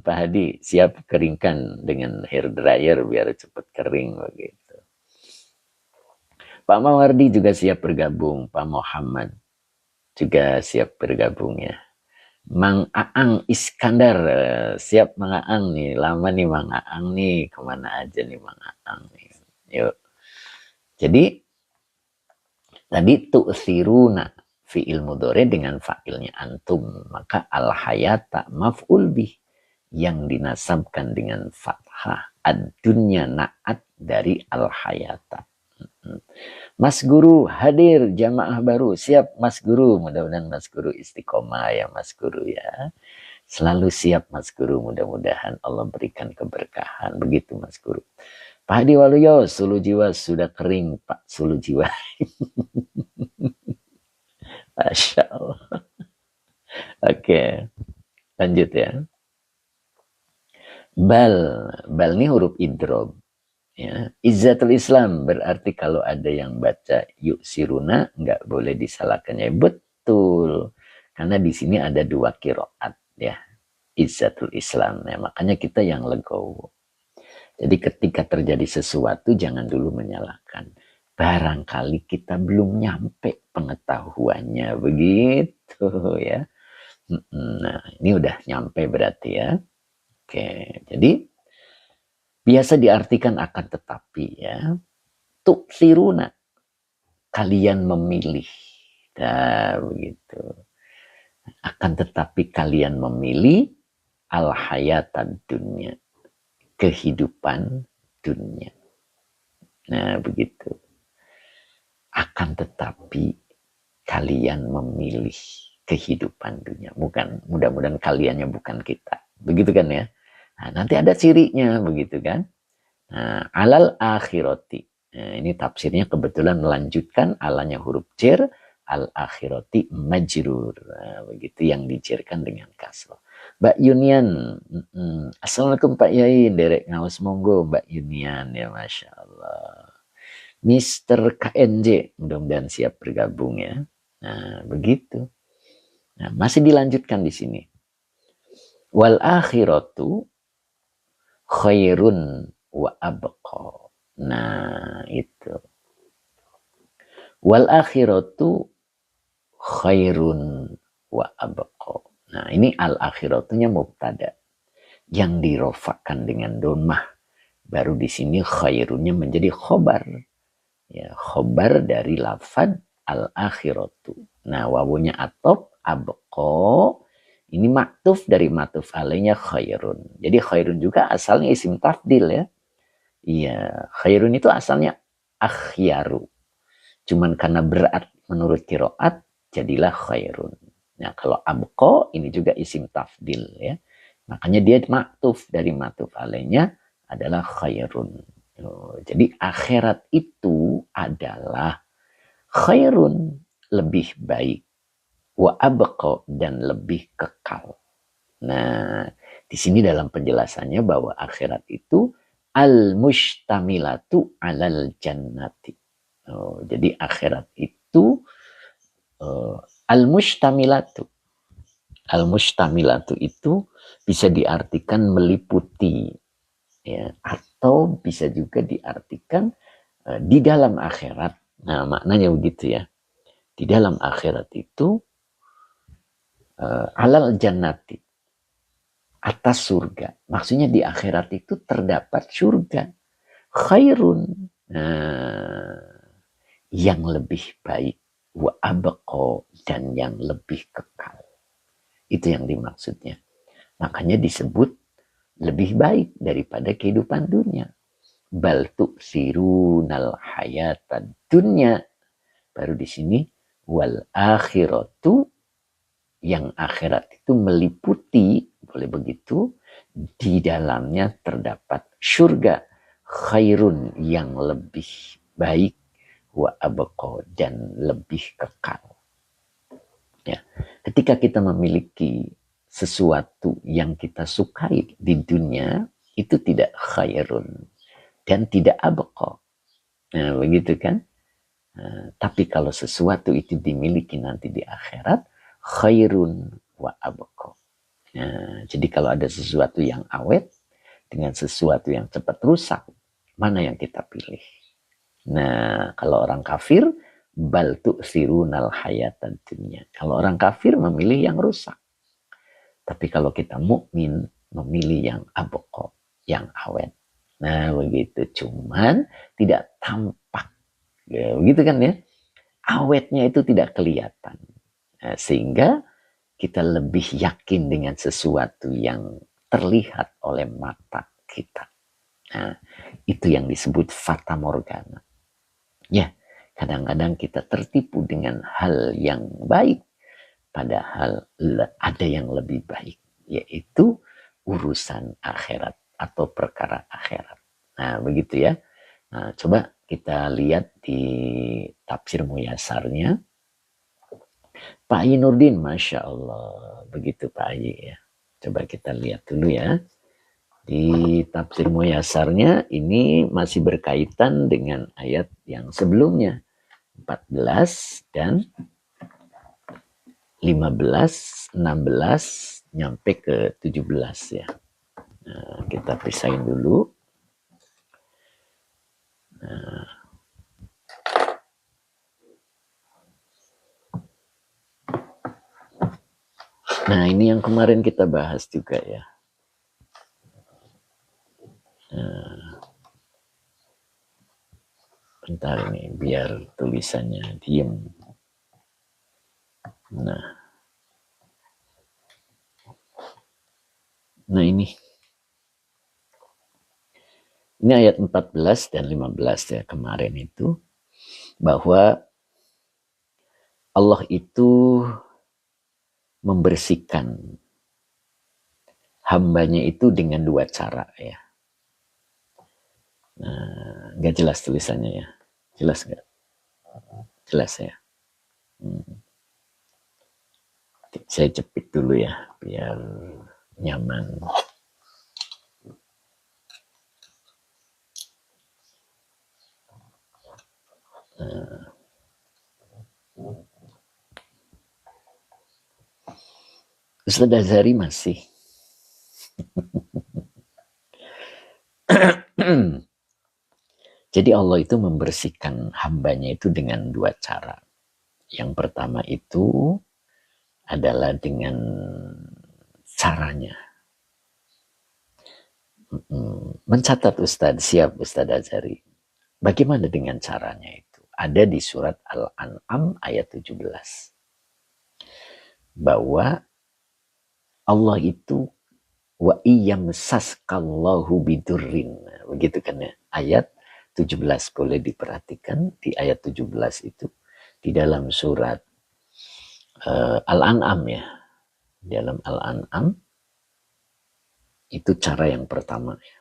Pak Hadi, siap keringkan dengan hair dryer biar cepat kering begitu. Pak Mawardi juga siap bergabung, Pak Muhammad juga siap bergabung ya. Mang Aang Iskandar siap Mang Aang nih, lama nih Mang Aang nih, kemana aja nih Mang Aang nih. Yuk. Jadi tadi tu'siruna fi'il mudhari dengan fa'ilnya antum, maka al hayata maf'ul bih yang dinasabkan dengan fathah, ad-dunya na'at dari al hayata. Mas Guru hadir, jamaah baru siap Mas Guru, mudah-mudahan Mas Guru istiqomah ya Mas Guru ya, selalu siap Mas Guru, mudah-mudahan Allah berikan keberkahan begitu Mas Guru. Pak Hadi Waluyo, sulu jiwa sudah kering Pak, sulu jiwa. Masya Allah. Oke, lanjut ya. Bal ini huruf idrob. Ya, izzatul Islam berarti kalau ada yang baca yuk siruna nggak boleh disalahkan ya, betul karena di sini ada 2 qiraat ya, izzatul Islam ya, makanya kita yang legowo. Jadi ketika terjadi sesuatu jangan dulu menyalahkan, barangkali kita belum nyampe pengetahuannya begitu ya. Nah ini udah nyampe berarti ya. Oke, jadi biasa diartikan akan tetapi ya. Tu'siruna, kalian memilih. Nah, begitu. Akan tetapi kalian memilih al-hayatan dunia, kehidupan dunia. Nah, begitu. Akan tetapi kalian memilih kehidupan dunia. Bukan, mudah-mudahan kaliannya bukan kita. Begitu kan ya? Nah, nanti ada cirinya begitu kan. Nah, alal akhirati. Nah, ini tafsirnya kebetulan melanjutkan alanya huruf jer, al-akhirati majrur. Nah, begitu yang dijerkan dengan kasroh. Mbak Yunian, Assalamualaikum Pak Yai, derek ngawas monggo Mbak Yunian ya Masya Allah. Mister KNJ, mudah-mudahan siap bergabung ya. Nah, begitu. Nah, masih dilanjutkan di sini. Wal akhiratu khairun wa abqa. Nah, itu. Wal akhiratu khairun wa abqa. Nah, ini al akhiratunya mubtada yang dirofakkan dengan domah. Baru di sini khairunnya menjadi khobar. Ya, khobar dari lafad al akhiratu. Nah, wawunya atop abqa. Ini maktuf dari matuf alainya khairun. Jadi khairun juga asalnya isim tafdil ya. Iya, khairun itu asalnya akhyaru. Cuman karena berat menurut kiroat, jadilah khairun. Nah, kalau abqa ini juga isim tafdil ya. Makanya dia maktuf dari matuf alainya adalah khairun. Jadi akhirat itu adalah khairun, lebih baik. Wa abqa dan lebih kekal. Nah, di sini dalam penjelasannya bahwa akhirat itu al-mustamilatu alal jannati. Jadi akhirat itu al-mustamilatu. Al-mustamilatu itu bisa diartikan meliputi ya, atau bisa juga diartikan di dalam akhirat. Nah, maknanya begitu ya. Di dalam akhirat itu alal jannati, atas surga. Maksudnya di akhirat itu terdapat surga. Khairun. Yang lebih baik. Wa abqa dan yang lebih kekal. Itu yang dimaksudnya. Makanya disebut lebih baik daripada kehidupan dunia. Bal tu'sirunal hayatad dunya. Baru di sini wal akhiratu, yang akhirat itu meliputi, boleh begitu, di dalamnya terdapat surga, khairun yang lebih baik, wa abqa dan lebih kekal. Ya, ketika kita memiliki sesuatu yang kita sukai di dunia, itu tidak khairun dan tidak abqa. Nah, begitu kan? Tapi kalau sesuatu itu dimiliki nanti di akhirat, khairun wa abqa. Jadi kalau ada sesuatu yang awet dengan sesuatu yang cepat rusak, mana yang kita pilih? Nah, kalau orang kafir, bal tu'sirunal hayatan dunya. Kalau orang kafir memilih yang rusak. Tapi kalau kita mukmin memilih yang abqa, yang awet. Nah, begitu. Cuman tidak tampak. Ya, begitu kan ya? Awetnya itu tidak kelihatan. Nah, sehingga kita lebih yakin dengan sesuatu yang terlihat oleh mata kita. Nah, itu yang disebut fata morgana. Ya, kadang-kadang kita tertipu dengan hal yang baik, padahal ada yang lebih baik, yaitu urusan akhirat atau perkara akhirat. Nah, begitu ya. Nah, coba kita lihat di tafsir Muyasarnya. Pak Haji Nurdin, Masya Allah. Begitu Pak Haji ya. Coba kita lihat dulu ya. Di tafsir Muyasarnya ini masih berkaitan dengan ayat yang sebelumnya. 14 dan 15, 16, nyampe ke 17 ya. Nah, kita pisahin dulu. Nah, ini yang kemarin kita bahas juga ya. Bentar ini, biar tulisannya diem. Nah ini. Ini ayat 14 dan 15 ya kemarin itu. Bahwa Allah itu membersihkan hambanya itu dengan dua cara ya. Nah, nggak jelas tulisannya ya. Jelas nggak? Jelas ya. Saya jepit dulu ya, biar nyaman. Ustaz Azhari masih. Jadi Allah itu membersihkan hambanya itu dengan dua cara. Yang pertama itu adalah dengan caranya. Mencatat Ustadz, siap Ustadz Azhari. Bagaimana dengan caranya itu? Ada di surat Al-An'am ayat 17. Bahwa Allah itu wa iyamsaskallahu bidurrin. Begitu kan ya? Ayat 17 boleh diperhatikan di ayat 17 itu di dalam surat Al-An'am ya. Di dalam Al-An'am itu cara yang pertama ya.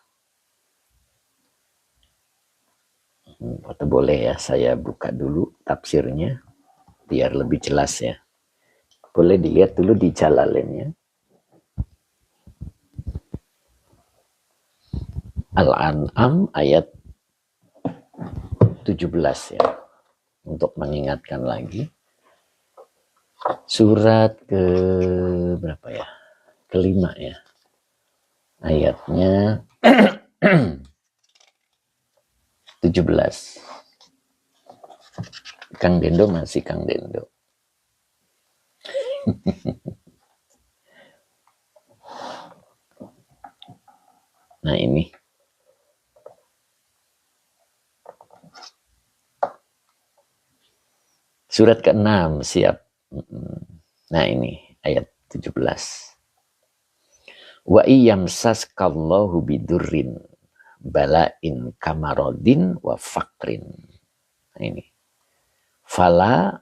Atau boleh ya saya buka dulu tafsirnya biar lebih jelas ya. Boleh dilihat dulu di Jalalainnya. Al-An'am ayat 17 ya. Untuk mengingatkan lagi. Surat ke berapa ya? Kelima ya. Ayatnya 17. Kang Dendo masih Kang Dendo. Nah ini. Surat ke-6 siap. Nah ini ayat 17. Wa iyamsaskallahu bidurrin bala'in kamarodin wa fakrin. Nah ini. Fala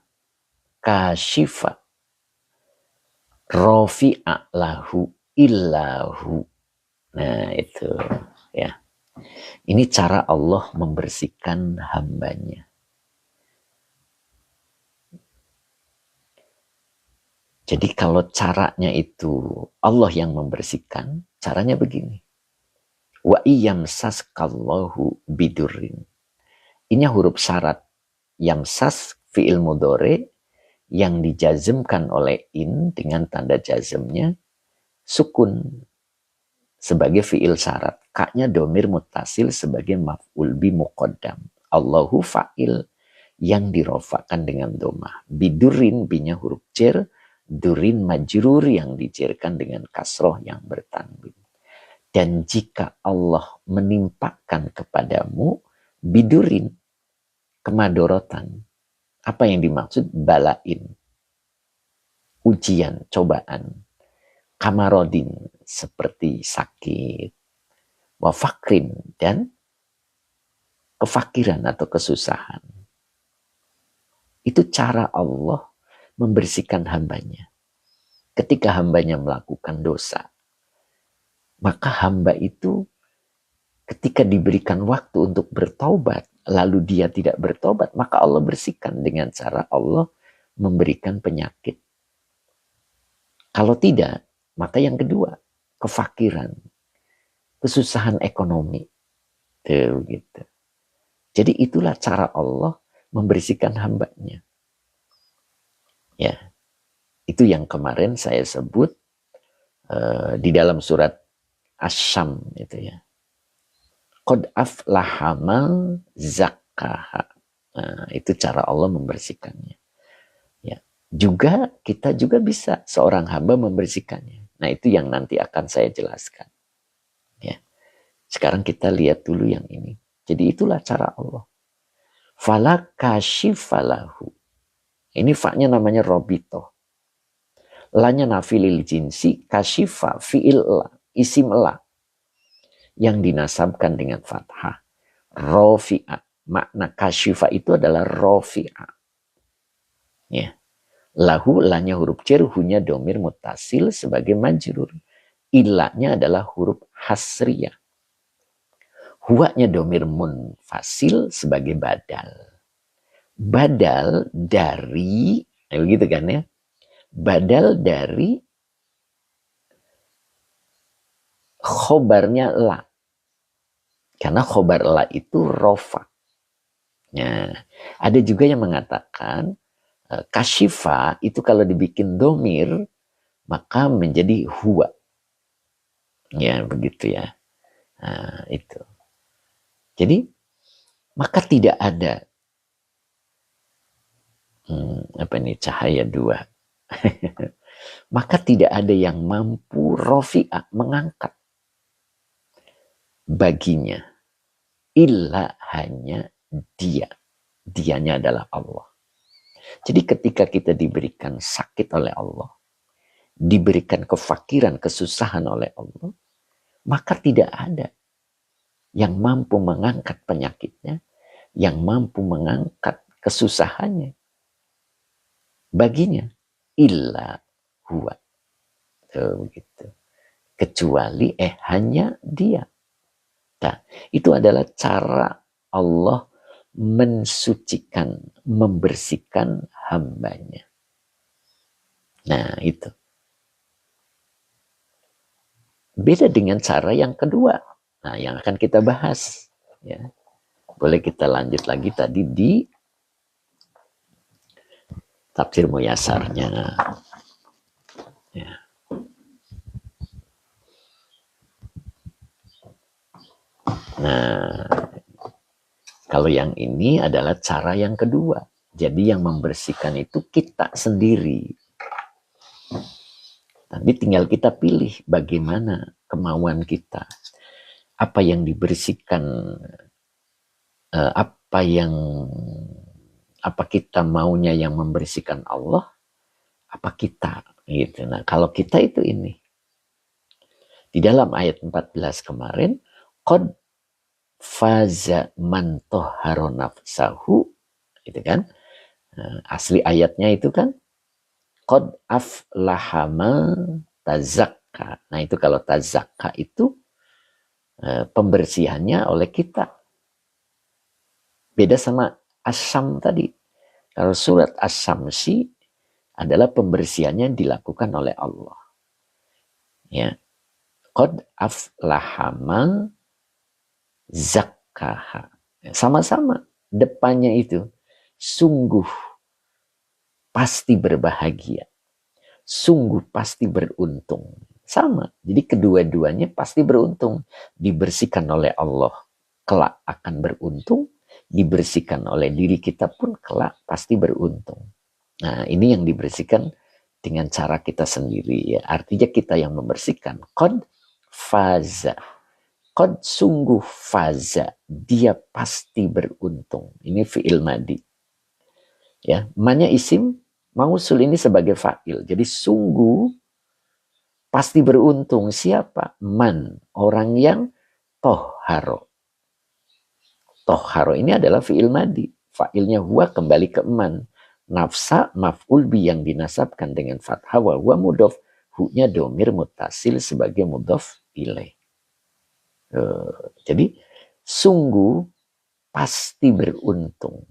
kashifa rofi'a lahu illahu. Nah itu ya. Ini cara Allah membersihkan hambanya. Jadi kalau caranya itu Allah yang membersihkan, caranya begini. Wa iyamsaskallahu bidurrin. Ini huruf syarat. Yamsas fi'il mudhari yang dijazmkan oleh in dengan tanda jazmnya sukun sebagai fi'il syarat. Kaknya domir mutasil sebagai maf'ul bi muqaddam. Allahu fa'il yang dirofakan dengan domah. Bidurin binya huruf jar, durin majrur yang dijerkan dengan kasroh yang bertanwin. Dan jika Allah menimpakan kepadamu bidurin, kemadorotan. Apa yang dimaksud? Balain. Ujian, cobaan. Kamarodin, seperti sakit. Wafakrin, dan kefakiran atau kesusahan. Itu cara Allah membersihkan hambanya. Ketika hambanya melakukan dosa, maka hamba itu ketika diberikan waktu untuk bertaubat, lalu dia tidak bertobat, maka Allah bersihkan dengan cara Allah memberikan penyakit. Kalau tidak, maka yang kedua, kefakiran, kesusahan ekonomi. Tuh, gitu. Jadi itulah cara Allah membersihkan hambanya. Ya, itu yang kemarin saya sebut di dalam surat Asy-Syam itu ya. Qad aflaha man zakkaha. Nah, itu cara Allah membersihkannya. Ya. Juga kita juga bisa seorang hamba membersihkannya. Nah, itu yang nanti akan saya jelaskan. Ya. Sekarang kita lihat dulu yang ini. Jadi itulah cara Allah. Fala kashifalahu. Ini fa-nya namanya robito. La-nya nafilil jinsi, kashifa fi'il la, isim la. Yang dinasabkan dengan fathah. Rofi'a. Makna kashifa itu adalah rofi'a. Ya. Lahu, lanya huruf jar, hunya domir mutasil sebagai majrur. Ilanya adalah huruf hasriyah. Huwanya domir munfasil sebagai badal. Badal dari, begitu kan ya? Badal dari khobarnya la. Karena khobar la itu rofa. Nah, ada juga yang mengatakan kashifa itu kalau dibikin domir maka menjadi huwa. Ya, begitu ya. Nah, itu. Jadi, maka tidak ada apa ini cahaya dua. Maka tidak ada yang mampu rofi'ah mengangkat baginya. Illa hanya dia. Dianya adalah Allah. Jadi ketika kita diberikan sakit oleh Allah, diberikan kefakiran, kesusahan oleh Allah, maka tidak ada yang mampu mengangkat penyakitnya, yang mampu mengangkat kesusahannya baginya. Illa huwa. Begitu. Kecuali hanya dia. Nah, itu adalah cara Allah mensucikan, membersihkan hambanya. Nah, itu. Beda dengan cara yang kedua. Nah, yang akan kita bahas. Ya. Boleh kita lanjut lagi tadi di tafsir Muyasarnya. Ya. Nah, kalau yang ini adalah cara yang kedua. Jadi yang membersihkan itu kita sendiri. Tapi tinggal kita pilih bagaimana kemauan kita. Apa yang dibersihkan, apa kita maunya yang membersihkan Allah, apa kita gitu. Nah, kalau kita itu ini. Di dalam ayat 14 kemarin, qad faza man tahhara nafsahu, gitu kan? Asli ayatnya itu kan qad aflaha man tazakka. Nah, itu kalau tazakka itu pembersihannya oleh kita. Beda sama As-Sam tadi. Kalau surat As-Samsi adalah pembersihannya yang dilakukan oleh Allah. Ya. Qad aflaha man zakkaha. Sama-sama depannya itu sungguh pasti berbahagia. Sungguh pasti beruntung. Sama. Jadi kedua-duanya pasti beruntung. Dibersihkan oleh Allah, kelak akan beruntung. Dibersihkan oleh diri kita pun kelak pasti beruntung. Nah, ini yang dibersihkan dengan cara kita sendiri. Ya. Artinya kita yang membersihkan. Qad faza. Qad sungguh faza. Dia pasti beruntung. Ini fi'il madi. Ya, manya isim, mausul ini sebagai fa'il. Jadi sungguh pasti beruntung. Siapa? Man. Orang yang toharo. Toharo ini adalah fi'il madi. Fa'ilnya huwa kembali ke man. Nafsa maf'ul bi yang dinasabkan dengan fathah wa huwa mudhof. Hu-nya domir mutasil sebagai mudhof ilaih. Jadi sungguh pasti beruntung.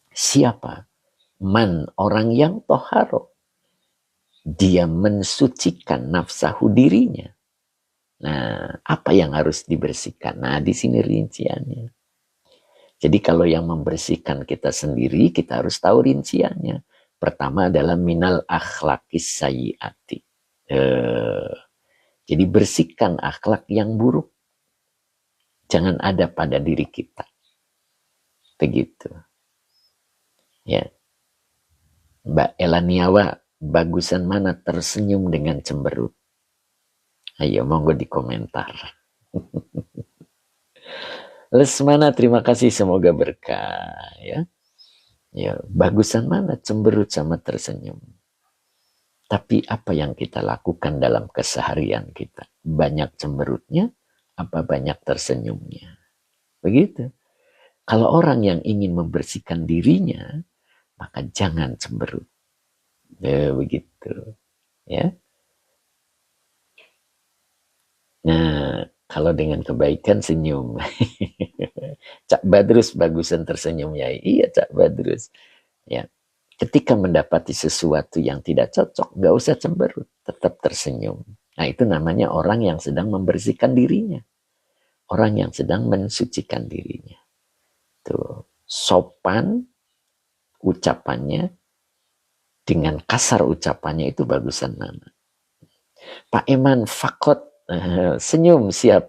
Siapa? Man, orang yang toharo. Dia mensucikan nafsahu dirinya. Nah, apa yang harus dibersihkan? Nah, di sini rinciannya. Jadi kalau yang membersihkan kita sendiri, kita harus tahu rinciannya. Pertama adalah minal akhlaqis sayyiati. Jadi bersihkan akhlak yang buruk. Jangan ada pada diri kita. Begitu. Ya. Mbak Elaniawa, bagusan mana tersenyum dengan cemberut? Ayo, monggo di komentar. Lesmana, terima kasih, semoga berkah. Ya, ya, bagusan mana cemberut sama tersenyum? Tapi apa yang kita lakukan dalam keseharian kita? Banyak cemberutnya, apa banyak tersenyumnya? Begitu. Kalau orang yang ingin membersihkan dirinya, maka jangan cemberut. Begitu. Ya. Nah, Kalau dengan kebaikan senyum. Cak Badrus bagusan tersenyum ya. Iya Cak Badrus. Ya, ketika mendapati sesuatu yang tidak cocok, nggak usah cemberut, tetap tersenyum. Nah itu namanya orang yang sedang membersihkan dirinya, orang yang sedang mensucikan dirinya. Tuh, sopan ucapannya dengan kasar ucapannya itu bagusan mana? Pak Eman fakot senyum siap,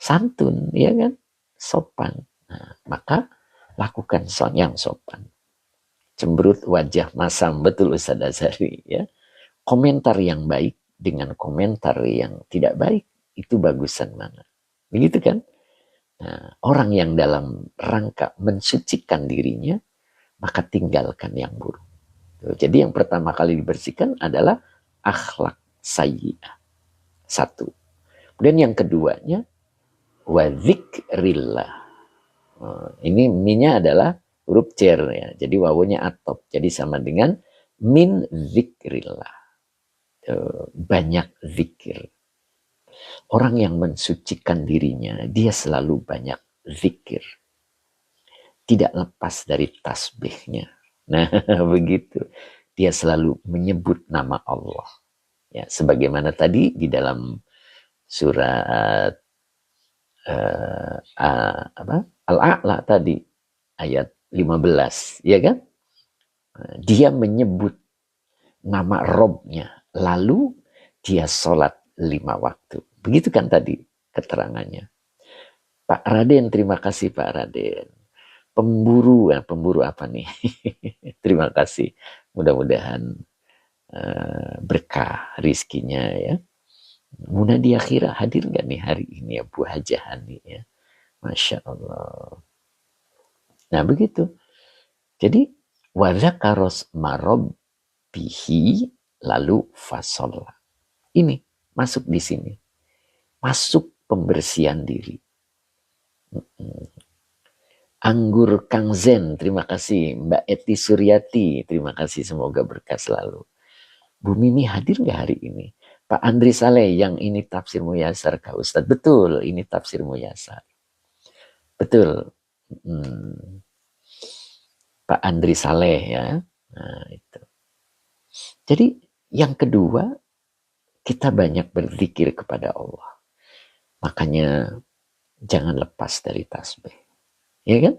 santun, ya kan? Sopan. Nah, maka lakukan yang sopan. Cemberut wajah masam, betul Ustaz Azhari ya. Komentar yang baik dengan komentar yang tidak baik itu bagusan mana? Begitu kan? Nah, orang yang dalam rangka mensucikan dirinya maka tinggalkan yang buruk. Jadi yang pertama kali dibersihkan adalah akhlak sayyi'ah. Satu. Kemudian yang keduanya wadzikrillah. Ini minnya adalah huruf cer ya. Jadi wawunya atop. Jadi sama dengan min zikrillah. Banyak zikir. Orang yang mensucikan dirinya, dia selalu banyak zikir. Tidak lepas dari tasbihnya. Nah, begitu. Dia selalu menyebut nama Allah. Ya, sebagaimana tadi di dalam surat Al-A'la tadi ayat 15, ya kan? Dia menyebut nama Robnya, lalu dia sholat 5 waktu. Begitu kan tadi keterangannya. Pak Raden, terima kasih Pak Raden. Pemburu apa nih? Terima kasih. Mudah-mudahan berkah rizkinya ya. Muna di akhirat hadir gak nih hari ini ya Bu Hajah Hani ya. Masya Allah. Nah begitu. Jadi wadzakaros marobbihi lalu fasolla. Ini masuk di sini. Masuk pembersihan diri. Anggur Kang Zen, terima kasih. Mbak Eti Suryati, terima kasih. Semoga berkah selalu. Bu Mimi hadir nggak hari ini? Pak Andri Saleh, yang ini tafsir Muyasar Kak Ustadz. Betul, ini tafsir Muyasar. Betul. Pak Andri Saleh ya. Nah, itu. Jadi yang kedua, kita banyak berzikir kepada Allah. Makanya jangan lepas dari tasbih. Ya kan?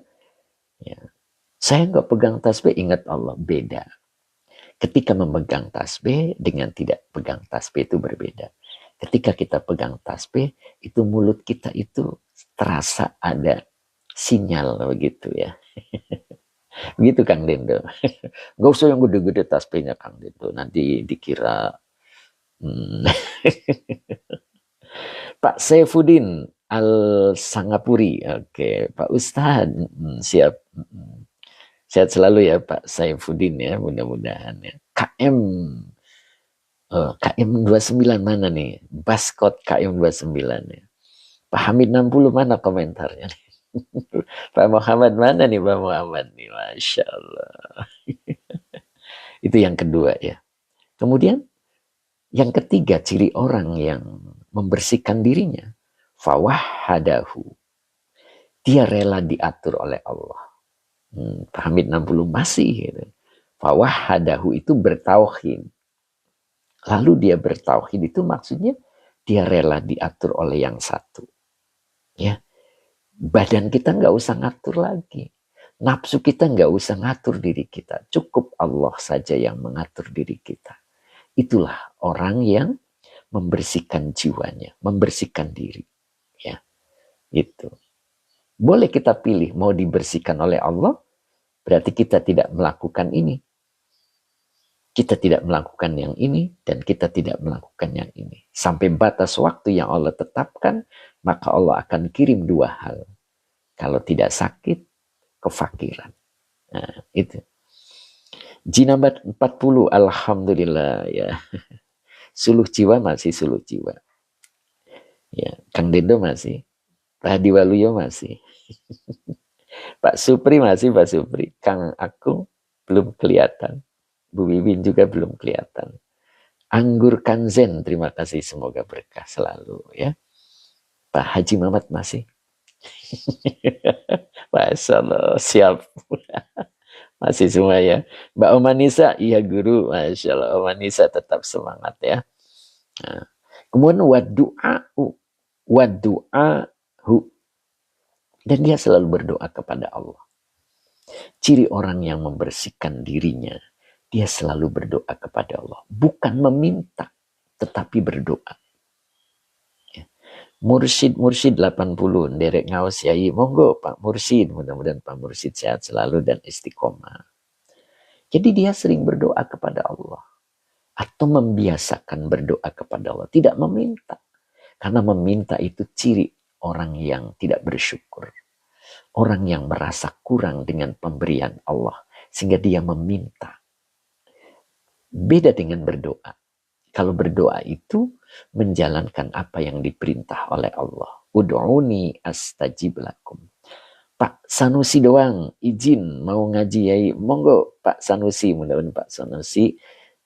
Ya. Saya nggak pegang tasbih, ingat Allah, beda. Ketika memegang tasbih dengan tidak pegang tasbih itu berbeda. Ketika kita pegang tasbih, itu mulut kita itu terasa ada sinyal begitu ya. Begitu Kang Dendo. Gak usah yang gede-gede tasbihnya Kang Dendo. Nanti dikira Pak Saifuddin Al-Sangapuri. Oke, Pak Ustadz. Siap. Sehat selalu ya Pak Saifuddin ya, mudah-mudahan ya. KM 29 mana nih? Baskot KM 29 ya. Pak Hamid 60 mana komentarnya? Pak Muhammad mana nih Pak Muhammad nih? Masya Allah. Itu yang kedua ya. Kemudian yang ketiga ciri orang yang membersihkan dirinya. Fawahadahu. Dia rela diatur oleh Allah. Pak Hamid 60 masih gitu. Fawahadahu itu bertauhid. Lalu dia bertauhid itu maksudnya dia rela diatur oleh yang satu. Ya, badan kita nggak usah ngatur lagi. Nafsu kita nggak usah ngatur diri kita. Cukup Allah saja yang mengatur diri kita. Itulah orang yang membersihkan jiwanya, membersihkan diri. Ya, itu. Boleh kita pilih mau dibersihkan oleh Allah, berarti kita tidak melakukan ini. Kita tidak melakukan yang ini dan kita tidak melakukan yang ini. Sampai batas waktu yang Allah tetapkan, maka Allah akan kirim dua hal. Kalau tidak sakit, kefakiran. Nah, itu. Jinabat 40, alhamdulillah ya. Suluh jiwa masih suluh jiwa. Ya, Kang Dendo masih. Pak Hadi Waluyo masih. Pak Supri masih, Pak Supri. Kang Akung belum kelihatan. Bu Bibin juga belum kelihatan. Anggur Kanzen, terima kasih, semoga berkah selalu ya. Pak Haji Mamat masih? Masya Allah, siap. Masih semua ya. Mbak Omanisa, iya guru. Masya Allah, Omanisa tetap semangat ya. Nah, kemudian wadu'ahu. Dan dia selalu berdoa kepada Allah. Ciri orang yang membersihkan dirinya, dia selalu berdoa kepada Allah. Bukan meminta, tetapi berdoa. Mursyid 80, derek ngawas yai, monggo Pak Mursyid, mudah-mudahan Pak Mursyid sehat selalu dan istiqomah. Jadi dia sering berdoa kepada Allah. Atau membiasakan berdoa kepada Allah. Tidak meminta. Karena meminta itu ciri orang yang tidak bersyukur. Orang yang merasa kurang dengan pemberian Allah. Sehingga dia meminta. Beda dengan berdoa. Kalau berdoa itu menjalankan apa yang diperintah oleh Allah. Ud'uni astajib lakum. Pak Sanusi doang izin mau ngaji yai. Monggo Pak Sanusi. Mudah-mudahan Pak Sanusi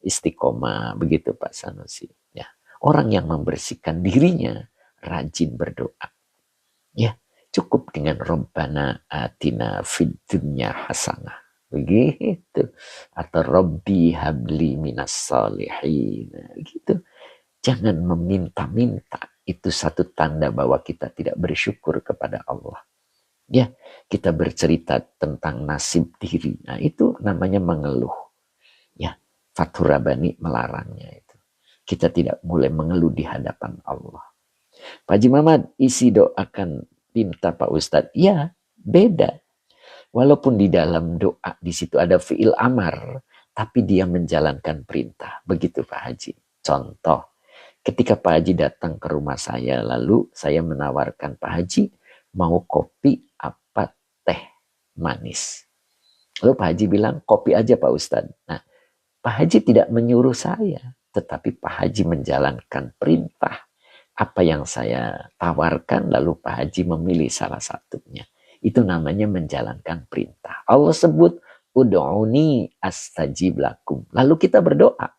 istiqomah. Begitu Pak Sanusi. Ya. Orang yang membersihkan dirinya rajin berdoa. Ya, cukup dengan Rabbana atina fid dunya hasanah. Begitu. Atau Rabbi habli minas salihin. Gitu. Jangan meminta-minta. Itu satu tanda bahwa kita tidak bersyukur kepada Allah. Ya, kita bercerita tentang nasib diri. Nah, itu namanya mengeluh. Ya, Fathur Rabbani melarangnya itu. Kita tidak boleh mengeluh di hadapan Allah. Pak Haji Mamat, isi doakan pinta Pak Ustadz. Ya, beda. Walaupun di dalam doa di situ ada fi'il amar, tapi dia menjalankan perintah. Begitu Pak Haji. Contoh, ketika Pak Haji datang ke rumah saya, lalu saya menawarkan Pak Haji mau kopi apa teh manis. Lalu Pak Haji bilang kopi aja Pak Ustadz. Nah, Pak Haji tidak menyuruh saya, tetapi Pak Haji menjalankan perintah. Apa yang saya tawarkan, lalu Pak Haji memilih salah satunya. Itu namanya menjalankan perintah. Allah sebut, ud'uni astajib lakum. Lalu kita berdoa.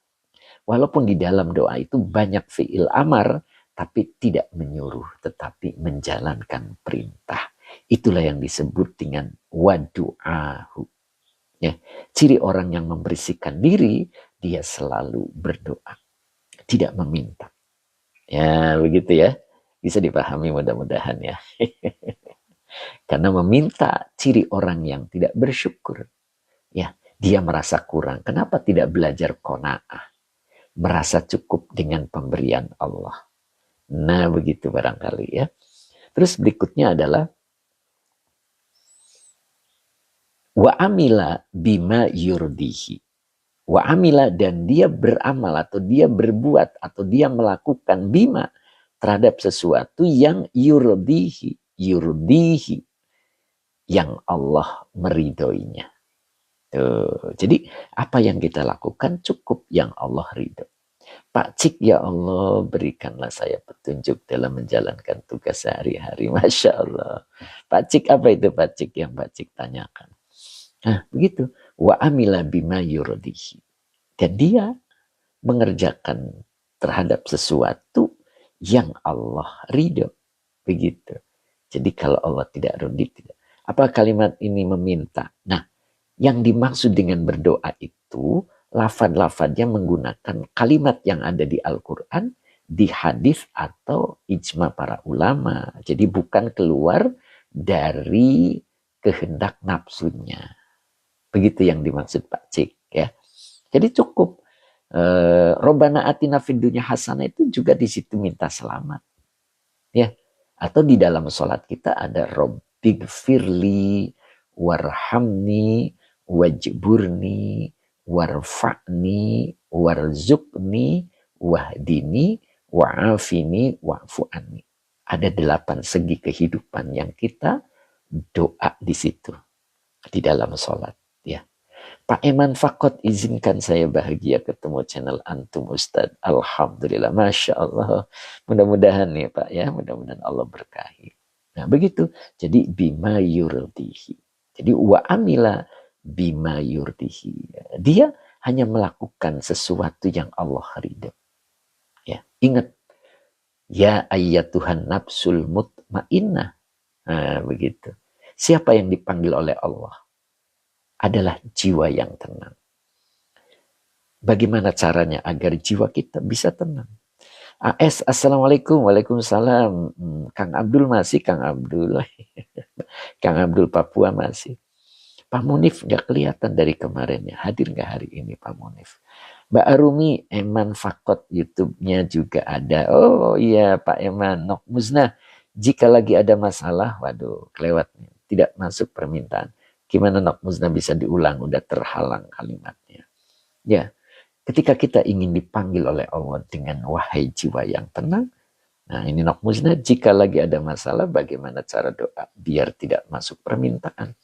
Walaupun di dalam doa itu banyak fi'il amar, tapi tidak menyuruh, tetapi menjalankan perintah. Itulah yang disebut dengan wadu'ahu. Ya. Ciri orang yang membersihkan diri, dia selalu berdoa. Tidak meminta. Ya, begitu ya. Bisa dipahami mudah-mudahan ya. Karena meminta ciri orang yang tidak bersyukur. Ya, dia merasa kurang. Kenapa tidak belajar qanaah? Merasa cukup dengan pemberian Allah. Nah, begitu barangkali ya. Terus berikutnya adalah wa amila bima yurdihi. Wa amila, dan dia beramal atau dia berbuat atau dia melakukan bima terhadap sesuatu yang yurdihi yang Allah meridhoinya. Tuh. Jadi apa yang kita lakukan cukup yang Allah ridho. Pak Cik, ya Allah berikanlah saya petunjuk dalam menjalankan tugas sehari-hari. Masya Allah. Pak Cik, apa itu Pak Cik yang Pak Cik tanyakan? Nah begitu. Wa amila bima yurdihi. Dan dia mengerjakan terhadap sesuatu yang Allah ridho. Begitu. Jadi kalau Allah tidak ridho, tidak. Apa kalimat ini meminta? Nah, yang dimaksud dengan berdoa itu, lafaz-lafaznya menggunakan kalimat yang ada di Al-Quran, di hadis atau ijma para ulama. Jadi bukan keluar dari kehendak nafsunya. Begitu yang dimaksud Pak Cik ya. Jadi cukup Robbana atina fid dunya hasanah itu juga di situ minta selamat. Ya. Atau di dalam sholat kita ada Rabbighfirli warhamni wajburni warfa'ni warzuqni wahdini wa'afini wa'fu anni. Ada 8 segi kehidupan yang kita doa di situ di dalam sholat ya. Pak Eman Fakot, izinkan saya bahagia ketemu channel Antum Ustadz. Alhamdulillah, Masya Allah. Mudah-mudahan ya Pak ya, mudah-mudahan Allah berkahi. Nah begitu, jadi bima yurdihi. Jadi wa amila bima yurdihi. Dia hanya melakukan sesuatu yang Allah ridho. Ya, ingat, Ya ayyatuhan nafsul mutmainnah. Nah, begitu. Siapa yang dipanggil oleh Allah? Adalah jiwa yang tenang. Bagaimana caranya agar jiwa kita bisa tenang? AS, Assalamualaikum, Waalaikumsalam. Kang Abdul masih, Kang Abdul. Kang Abdul Papua masih. Pak Munif nggak kelihatan dari kemarin ya. Hadir nggak hari ini Pak Munif? Mbak Arumi, Eman Fakot YouTube-nya juga ada. Oh iya Pak Eman, Nok Musnah. Jika lagi ada masalah, waduh kelewat nih. Tidak masuk permintaan. Gimana Nok Musnah bisa diulang? Udah terhalang kalimatnya. Ya, ketika kita ingin dipanggil oleh Allah dengan wahai jiwa yang tenang, nah ini Nok Musnah, jika lagi ada masalah, bagaimana cara doa biar tidak masuk permintaan?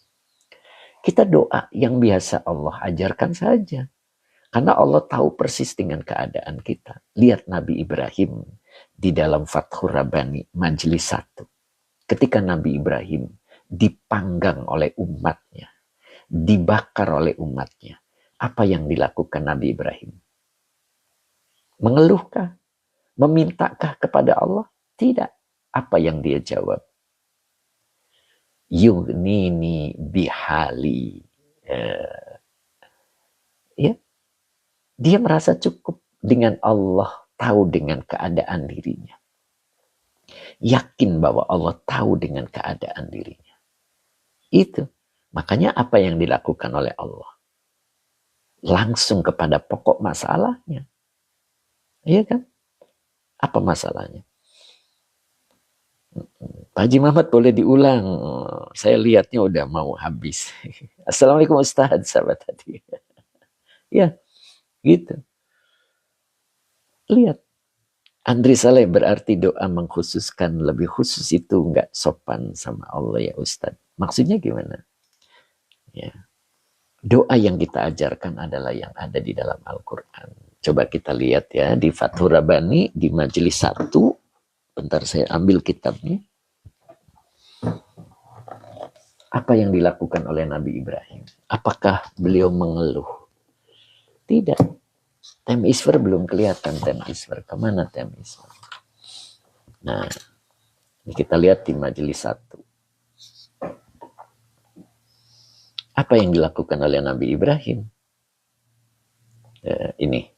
Kita doa yang biasa Allah ajarkan saja. Karena Allah tahu persis dengan keadaan kita. Lihat Nabi Ibrahim di dalam Fathur Rabbani Majelis 1. Ketika Nabi Ibrahim dipanggang oleh umatnya, dibakar oleh umatnya, apa yang dilakukan Nabi Ibrahim? Mengeluhkah? Memintakah kepada Allah? Tidak. Apa yang dia jawab? Yughnini bihali. Ya, dia merasa cukup dengan Allah tahu dengan keadaan dirinya. Yakin bahwa Allah tahu dengan keadaan dirinya. Itu. Makanya apa yang dilakukan oleh Allah? Langsung kepada pokok masalahnya. Iya kan? Apa masalahnya? Pak Haji Muhammad boleh diulang. Saya lihatnya udah mau habis. Assalamualaikum Ustaz, sahabat hati. Ya, gitu. Lihat. Andri Saleh berarti doa mengkhususkan lebih khusus itu nggak sopan sama Allah ya Ustaz. Maksudnya gimana? Ya. Doa yang kita ajarkan adalah yang ada di dalam Al-Quran. Coba kita lihat ya di Fathur Rabbani di Majelis 1. Bentar saya ambil kitabnya. Apa yang dilakukan oleh Nabi Ibrahim? Apakah beliau mengeluh? Tidak. Tem isfer belum kelihatan tem isfer. Kemana tem isfer? Nah, ini kita lihat di Majelis 1. Apa yang dilakukan oleh Nabi Ibrahim? Ini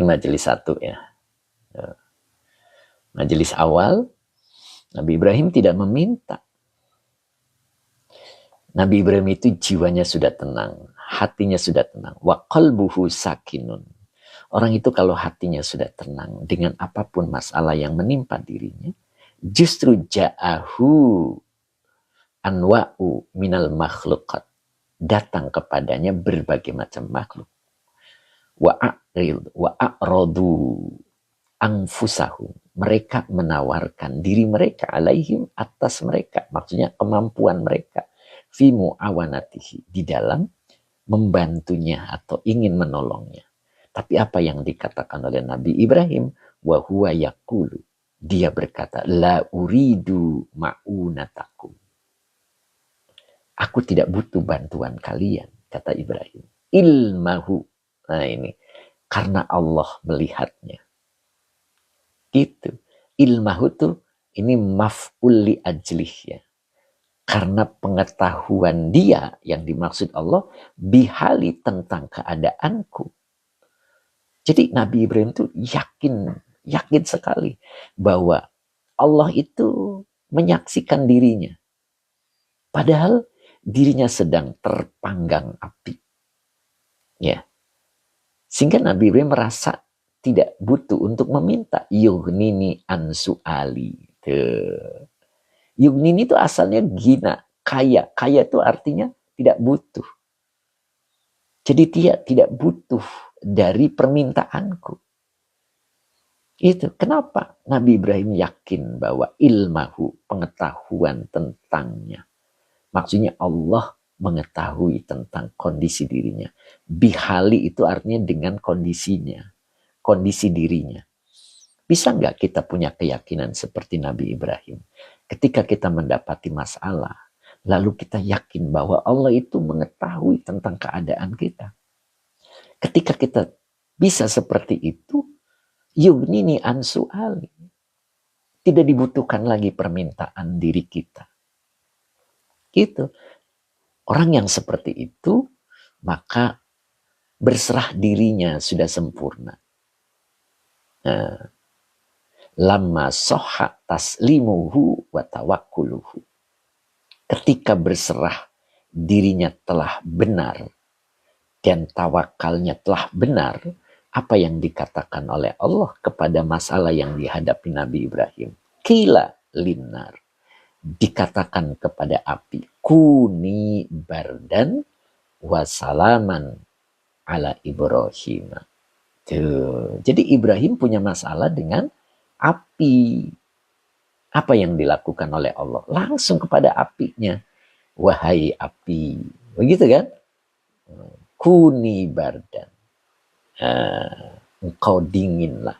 Majelis 1 ya. Majelis awal, Nabi Ibrahim tidak meminta. Nabi Ibrahim itu jiwanya sudah tenang, hatinya sudah tenang. Wa qalbuhu sakinun. Orang itu kalau hatinya sudah tenang dengan apapun masalah yang menimpa dirinya, justru ja'ahu anwa'u minal makhluqat. Datang kepadanya berbagai macam makhluk. Wa a'radu anfusahum. Mereka menawarkan diri mereka alaihim atas mereka. Maksudnya kemampuan mereka. Fi mu'awanatihi. Di dalam membantunya atau ingin menolongnya. Tapi apa yang dikatakan oleh Nabi Ibrahim? Wa huwa yaqulu. Dia berkata, la uridu ma'unatakum. Aku tidak butuh bantuan kalian, kata Ibrahim. Ilmahu. Nah ini. Karena Allah melihatnya. Gitu. Ilmahu tuh ini maf'ul li ajlih ya. Karena pengetahuan dia yang dimaksud Allah bihali tentang keadaanku. Jadi Nabi Ibrahim tuh yakin sekali bahwa Allah itu menyaksikan dirinya. Padahal dirinya sedang terpanggang api. Ya. Sehingga Nabi Ibrahim merasa tidak butuh untuk meminta yughnini ansuali. Yughnini itu asalnya gina, kaya. Kaya itu artinya tidak butuh. Jadi dia tidak butuh dari permintaanku. Itu kenapa Nabi Ibrahim yakin bahwa ilmahu, pengetahuan tentangnya. Maksudnya Allah mengetahui tentang kondisi dirinya. Bihali itu artinya dengan kondisinya, kondisi dirinya. Bisa nggak kita punya keyakinan seperti Nabi Ibrahim? Ketika kita mendapati masalah, lalu kita yakin bahwa Allah itu mengetahui tentang keadaan kita. Ketika kita bisa seperti itu, yughnini ansu'ali. Tidak dibutuhkan lagi permintaan diri kita. Gitu. Orang yang seperti itu, maka berserah dirinya sudah sempurna. Nah, lamma soha taslimuhu wa tawakkuluhu. Ketika berserah dirinya telah benar dan tawakalnya telah benar, apa yang dikatakan oleh Allah kepada masalah yang dihadapi Nabi Ibrahim. Qila linnar. Dikatakan kepada api, kuni bardan wasalaman ala Ibrahim. Tuh. Jadi Ibrahim punya masalah dengan api. Apa yang dilakukan oleh Allah? Langsung kepada apinya. Wahai api. Begitu kan? Kuni bardan. Engkau dinginlah.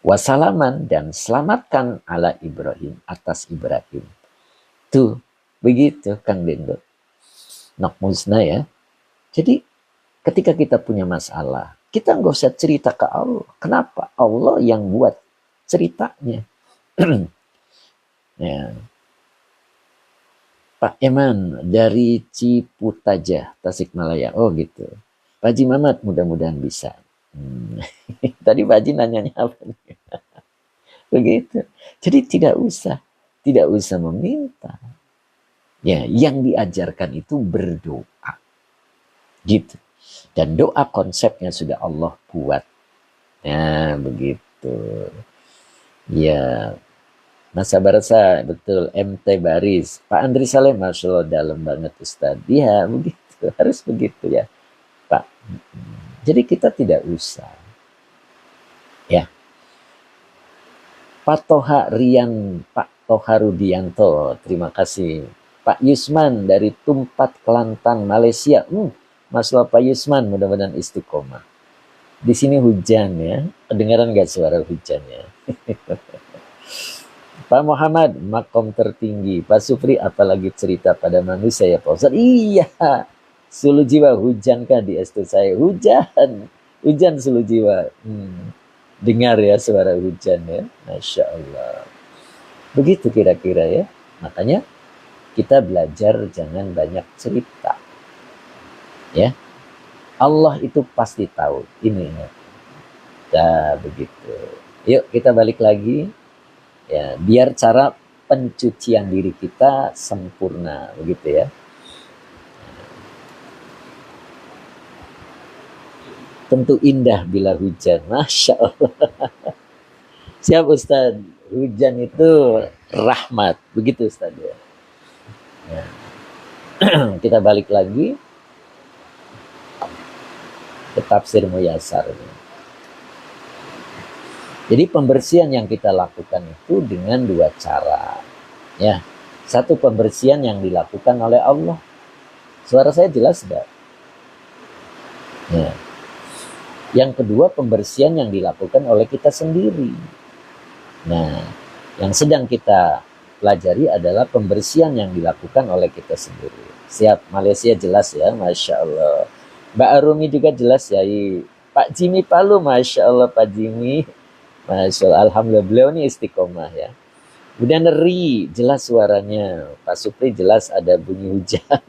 Wasalaman, dan selamatkan ala Ibrahim, atas Ibrahim. Tuh, begitu Kang Dendo. Nok musnah ya. Jadi ketika kita punya masalah, kita nggak usah cerita ke Allah. Kenapa? Allah yang buat ceritanya. Ya. Pak Eman dari Ciputajah, Tasikmalaya. Oh gitu. Pak Haji Mamat mudah-mudahan bisa. Tadi Pak Haji nanyanya apa? Begitu. Jadi tidak usah meminta. Ya, yang diajarkan itu berdoa. Gitu. Dan doa konsepnya sudah Allah buat. Ya, begitu. Ya, Mas Sabarsa, betul. MT Baris. Pak Andri Saleh, Masya Allah, dalam banget Ustaz. Ya, begitu. Harus begitu ya, Pak. Jadi kita tidak usah. Ya. Pak Toha Rian, Pak Toha Rudianto, terima kasih. Pak Yusman dari Tumpat, Kelantan, Malaysia. Masya Allah Pak Yusman, mudah-mudahan istiqomah. Di sini hujan ya. Kedengaran gak suara hujannya? Pak Muhammad, makom tertinggi. Pak Supri, apalagi cerita pada manusia ya Pak Ustaz. Iya, sulu jiwa, hujankah di estu saya? Hujan sulu jiwa. Dengar ya suara hujan ya. Masya Allah. Begitu kira-kira ya. Makanya kita belajar jangan banyak cerita. Ya. Allah itu pasti tahu. Ini ya. Nah, begitu. Yuk kita balik lagi. Ya, biar cara pencucian diri kita sempurna, begitu ya. Tentu indah bila hujan, Masya Allah. Siap Ustaz, hujan itu rahmat, begitu Ustaz ya. Ya. Kita balik lagi ke tafsir Muyassar. Jadi pembersihan yang kita lakukan itu dengan dua cara. Ya, satu pembersihan yang dilakukan oleh Allah. Suara saya jelas enggak? Ya. Yang kedua pembersihan yang dilakukan oleh kita sendiri. Nah, yang sedang kita pelajari adalah pembersihan yang dilakukan oleh kita sendiri. Siap, Malaysia jelas ya, Masya Allah. Mbak Arumi juga jelas ya. Pak Jimmy Palu, Masya Allah Pak Jimmy. Masya Allah, Alhamdulillah, beliau ini istiqomah ya. Kemudian Ri, jelas suaranya. Pak Supri jelas ada bunyi hujan.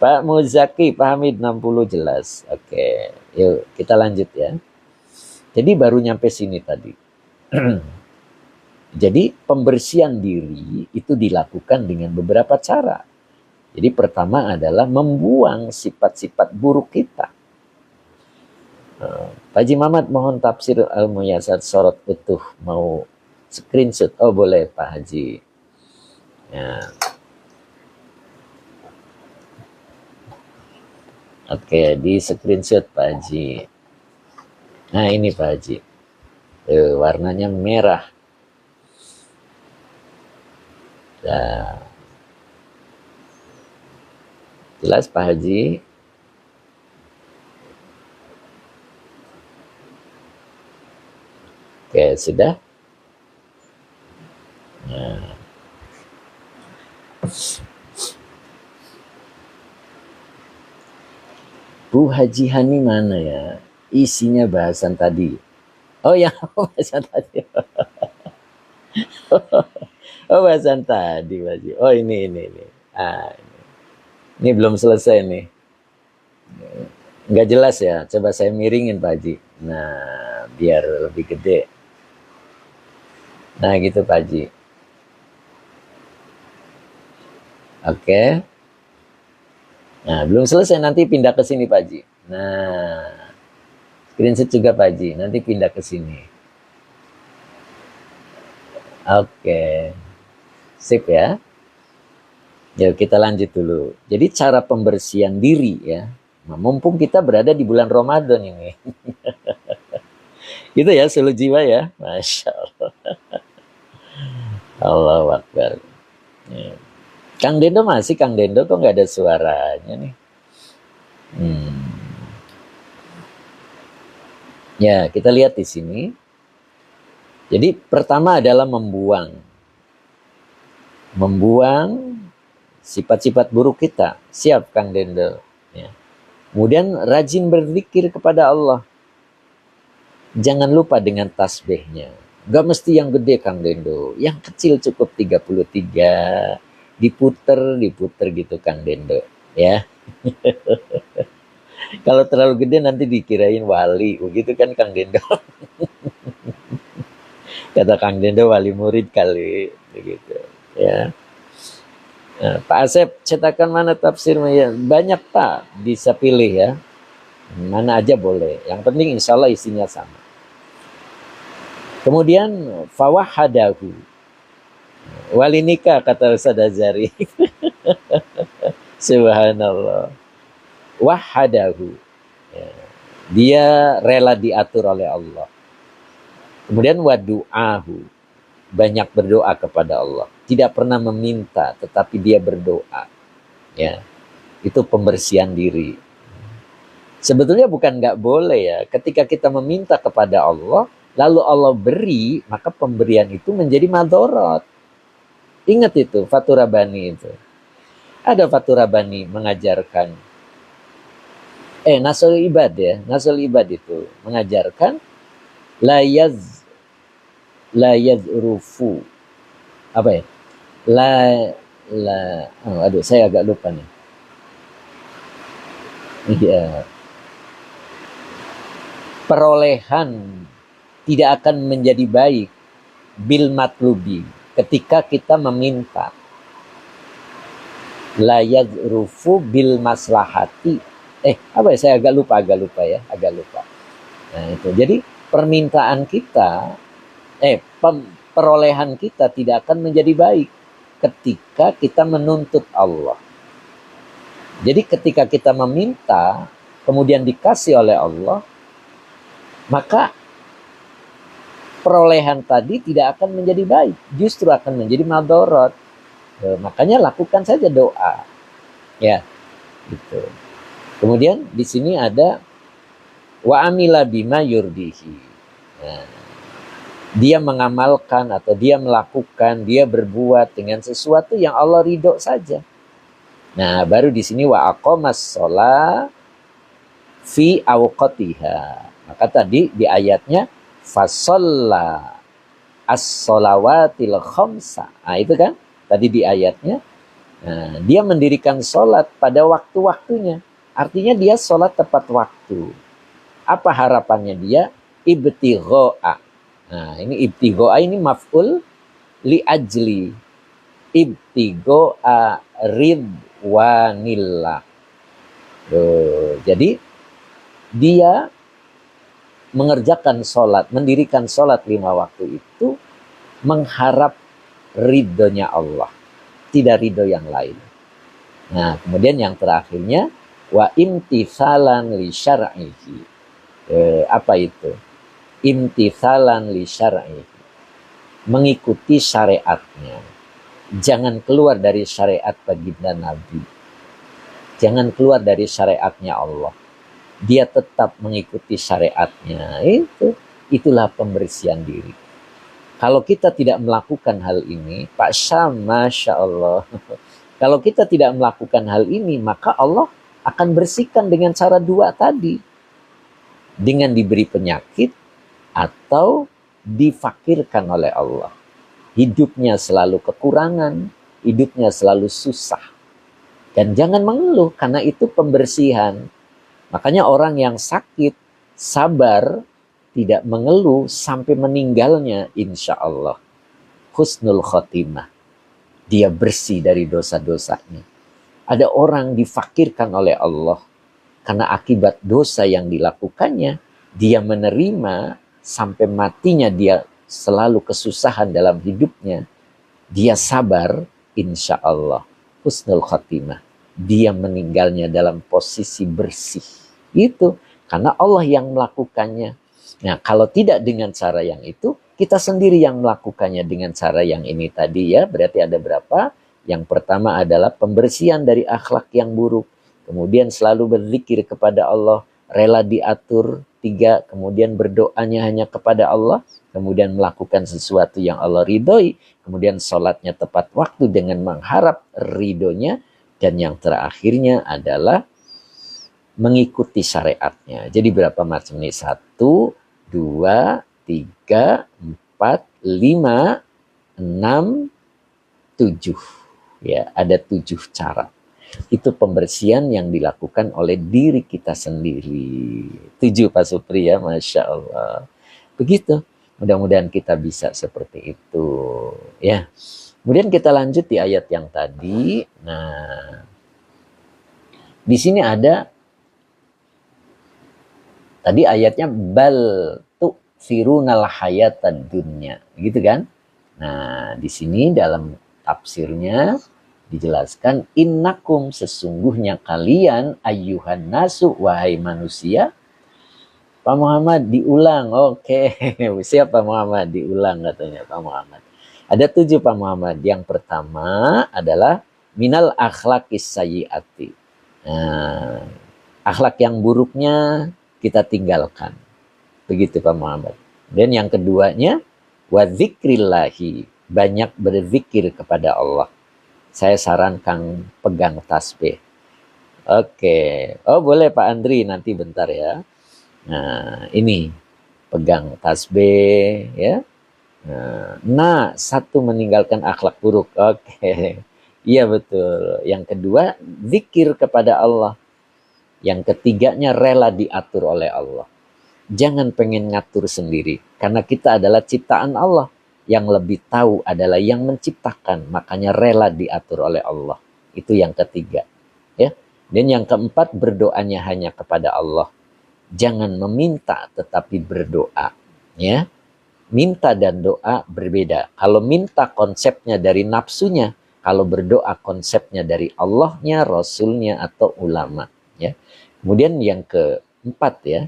Pak Muzaki, Pak Hamid 60 jelas. Oke, yuk kita lanjut ya. Jadi baru nyampe sini tadi. Jadi pembersihan diri itu dilakukan dengan beberapa cara. Jadi pertama adalah membuang sifat-sifat buruk kita. Pak Haji Mamat mohon tafsir Al-Muyassar sorot utuh, mau screenshot. Oh boleh Pak Haji. Ya. Oke, di screenshot Pak Haji. Nah ini Pak Haji. Warnanya merah. Nah. Jelas Pak Haji? Oke, sudah? Nah. Bu Haji Hani mana ya? Isinya bahasan tadi. Oh yang bahasan tadi. Oh bahasan tadi Pak Haji. Oh ini. Ah, ini belum selesai nih. Nggak jelas ya. Coba saya miringin Pak Haji. Nah, biar lebih gede. Nah gitu Pak Haji. Oke. Nah belum selesai, nanti pindah ke sini Pak Haji. Nah, screenshot juga Pak Haji. Nanti pindah ke sini. Oke. Sip ya. Ya kita lanjut dulu. Jadi cara pembersihan diri ya. Nah, mumpung kita berada di bulan Ramadan ini. Gitu ya, seluruh jiwa ya. Masya Allah. Allahu Akbar. Ya. Kang Dendo masih, Kang Dendo kok nggak ada suaranya nih. Ya, kita lihat di sini. Jadi pertama adalah membuang sifat-sifat buruk kita. Siap Kang Dendo. Ya. Kemudian rajin berzikir kepada Allah. Jangan lupa dengan tasbihnya. Gak mesti yang gede Kang Dendo. Yang kecil cukup 33. Diputer gitu Kang Dendo. Ya. Kalau terlalu gede nanti dikirain wali. Begitu kan Kang Dendo. Kata Kang Dendo wali murid kali. Begitu. Ya. Nah, Pak Asep, cetakan mana tafsirnya? Banyak Pak, bisa pilih ya. Mana aja boleh. Yang penting insya Allah isinya sama. Kemudian fawahadahu. Wali nikah kata Ustaz Azhari. Subhanallah. Wahadahu. Ya. Dia rela diatur oleh Allah. Kemudian wadu'ahu. Banyak berdoa kepada Allah. Tidak pernah meminta, tetapi dia berdoa. Ya, itu pembersihan diri. Sebetulnya bukan nggak boleh ya. Ketika kita meminta kepada Allah, lalu Allah beri, maka pemberian itu menjadi madorot. Ingat itu, Fathur Rabbani itu. Ada Fathur Rabbani mengajarkan. Nasul Ibad ya. Nasul Ibad itu mengajarkan la yazrufu. Apa ya? Aduh saya agak lupa nih. Iya. Perolehan tidak akan menjadi baik bil matlubi ketika kita meminta. La yazrufu bil maslahati. Apa ya? Saya agak lupa ya, agak lupa. Nah, itu. Jadi permintaan kita perolehan kita tidak akan menjadi baik ketika kita menuntut Allah. Jadi ketika kita meminta, kemudian dikasih oleh Allah, maka perolehan tadi tidak akan menjadi baik, justru akan menjadi madorot. Makanya lakukan saja doa, ya, gitu. Kemudian di sini ada wa amila bima yurdihi. Nah, dia mengamalkan atau dia melakukan, dia berbuat dengan sesuatu yang Allah ridho saja. Nah, baru di sini wa aqamas shalah fi awqatiha. Maka tadi di ayatnya fasalla as-shalawatil khamsa. Nah, itu kan tadi di ayatnya. Nah, dia mendirikan sholat pada waktu-waktunya. Artinya dia sholat tepat waktu. Apa harapannya dia? Ibtigha'a. Nah, ini ibtigha'a ini maf'ul li ajli. Ibtigha'a ridwanillah. Jadi dia mengerjakan sholat, mendirikan sholat 5 waktu itu mengharap ridhonya Allah, tidak ridho yang lain. Nah, kemudian yang terakhirnya wa imtithalan li syar'ihi. Apa itu? Imtithalan li syar'ihi. Mengikuti syariatnya. Jangan keluar dari syariat baginda Nabi. Jangan keluar dari syariatnya Allah. Dia tetap mengikuti syariatnya. Itulah pembersihan diri. Kalau kita tidak melakukan hal ini, Pak Syam, Masya Allah. Kalau kita tidak melakukan hal ini, maka Allah akan bersihkan dengan cara 2 tadi. Dengan diberi penyakit atau difakirkan oleh Allah. Hidupnya selalu kekurangan, hidupnya selalu susah. Dan jangan mengeluh, karena itu pembersihan. Makanya orang yang sakit, sabar, tidak mengeluh sampai meninggalnya, insya Allah husnul khotimah. Dia bersih dari dosa-dosanya. Ada orang difakirkan oleh Allah karena akibat dosa yang dilakukannya, dia menerima sampai matinya, dia selalu kesusahan dalam hidupnya. Dia sabar, insya Allah husnul khotimah. Dia meninggalnya dalam posisi bersih. Itu karena Allah yang melakukannya. Nah, kalau tidak dengan cara yang itu, kita sendiri yang melakukannya dengan cara yang ini tadi ya. Berarti ada berapa? Yang pertama adalah pembersihan dari akhlak yang buruk. Kemudian selalu berzikir kepada Allah, rela diatur. 3, kemudian berdoanya hanya kepada Allah. Kemudian melakukan sesuatu yang Allah ridhoi. Kemudian sholatnya tepat waktu dengan mengharap ridhonya. Dan yang terakhirnya adalah mengikuti syariatnya. Jadi berapa macam ini? 1, 2, 3, 4, 5, 6, 7. Ya, ada 7 cara. Itu pembersihan yang dilakukan oleh diri kita sendiri. 7 Pak Supri ya, Masya Allah. Begitu. Mudah-mudahan kita bisa seperti itu. Ya. Kemudian kita lanjut di ayat yang tadi. Nah, di sini ada tadi ayatnya bal tu'thirunal hayatad dunya, gitu kan? Nah, di sini dalam tafsirnya dijelaskan innakum, sesungguhnya kalian ayyuhan nasu, wahai manusia. Pak Muhammad diulang. Oke, siap Pak Muhammad diulang katanya Pak Muhammad. Ada 7 Pak Muhammad. Yang pertama adalah minal akhlaqis sayyiati. Nah, akhlak yang buruknya kita tinggalkan. Begitu Pak Muhammad. Dan yang keduanya, wa dzikrillahi, banyak berzikir kepada Allah. Saya sarankan pegang tasbih. Oke. Oh boleh Pak Andri nanti bentar ya. Nah ini, pegang tasbih ya. Nah, 1 meninggalkan akhlak buruk. Oke. Iya betul. Yang kedua, zikir kepada Allah. Yang ketiganya rela diatur oleh Allah. Jangan pengen ngatur sendiri. Karena kita adalah ciptaan Allah. Yang lebih tahu adalah yang menciptakan. Makanya rela diatur oleh Allah. Itu yang ketiga. Ya. Dan yang keempat, berdoanya hanya kepada Allah. Jangan meminta tetapi berdoa. Ya. Minta dan doa berbeda. Kalau minta konsepnya dari nafsunya. Kalau berdoa konsepnya dari Allahnya, Rasulnya, atau ulama. Ya. Kemudian yang keempat ya,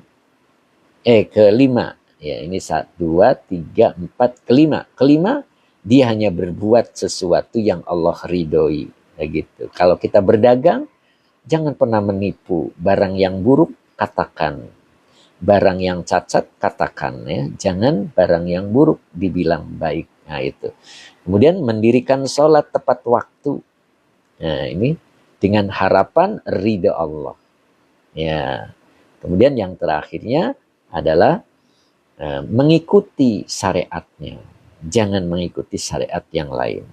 kelima ya, ini 1, 2, 3, 4, kelima. Kelima, dia hanya berbuat sesuatu yang Allah ridhoi. Gitu. Kalau kita berdagang, jangan pernah menipu. Barang yang buruk katakan, barang yang cacat katakan ya. Jangan barang yang buruk dibilang baik. Nah itu. Kemudian mendirikan sholat tepat waktu. Nah ini dengan harapan ridha Allah. Ya, kemudian yang terakhirnya adalah mengikuti syariatnya. Jangan mengikuti syariat yang lain.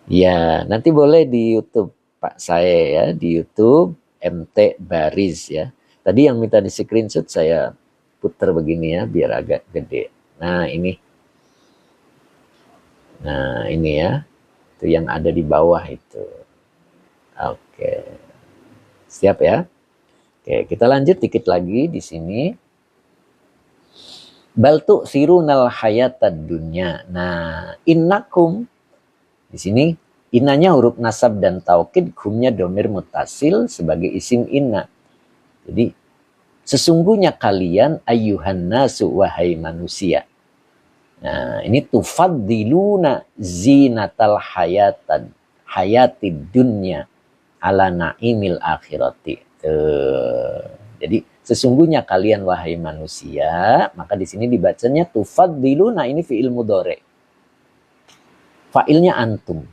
Ya, nanti boleh di YouTube Pak saya ya, di YouTube MT Baris ya. Tadi yang minta di screenshot saya putar begini ya, biar agak gede. Nah ini ya, itu yang ada di bawah itu. Oke, siap ya. Oke, kita lanjut dikit lagi di sini. Bal tu'thirunal hayatad dunya. Nah, innakum di sini innanya huruf nasab dan taukid, humnya domir mutasil sebagai isim inna. Jadi sesungguhnya kalian ayyuhan nasu, wahai manusia. Nah, ini tufaddiluna zinatal hayatid dunya ala naimil akhirati. Jadi sesungguhnya kalian wahai manusia, maka di sini dibacanya tufaddiluna, ini fi'il mudhari. Fa'ilnya antum.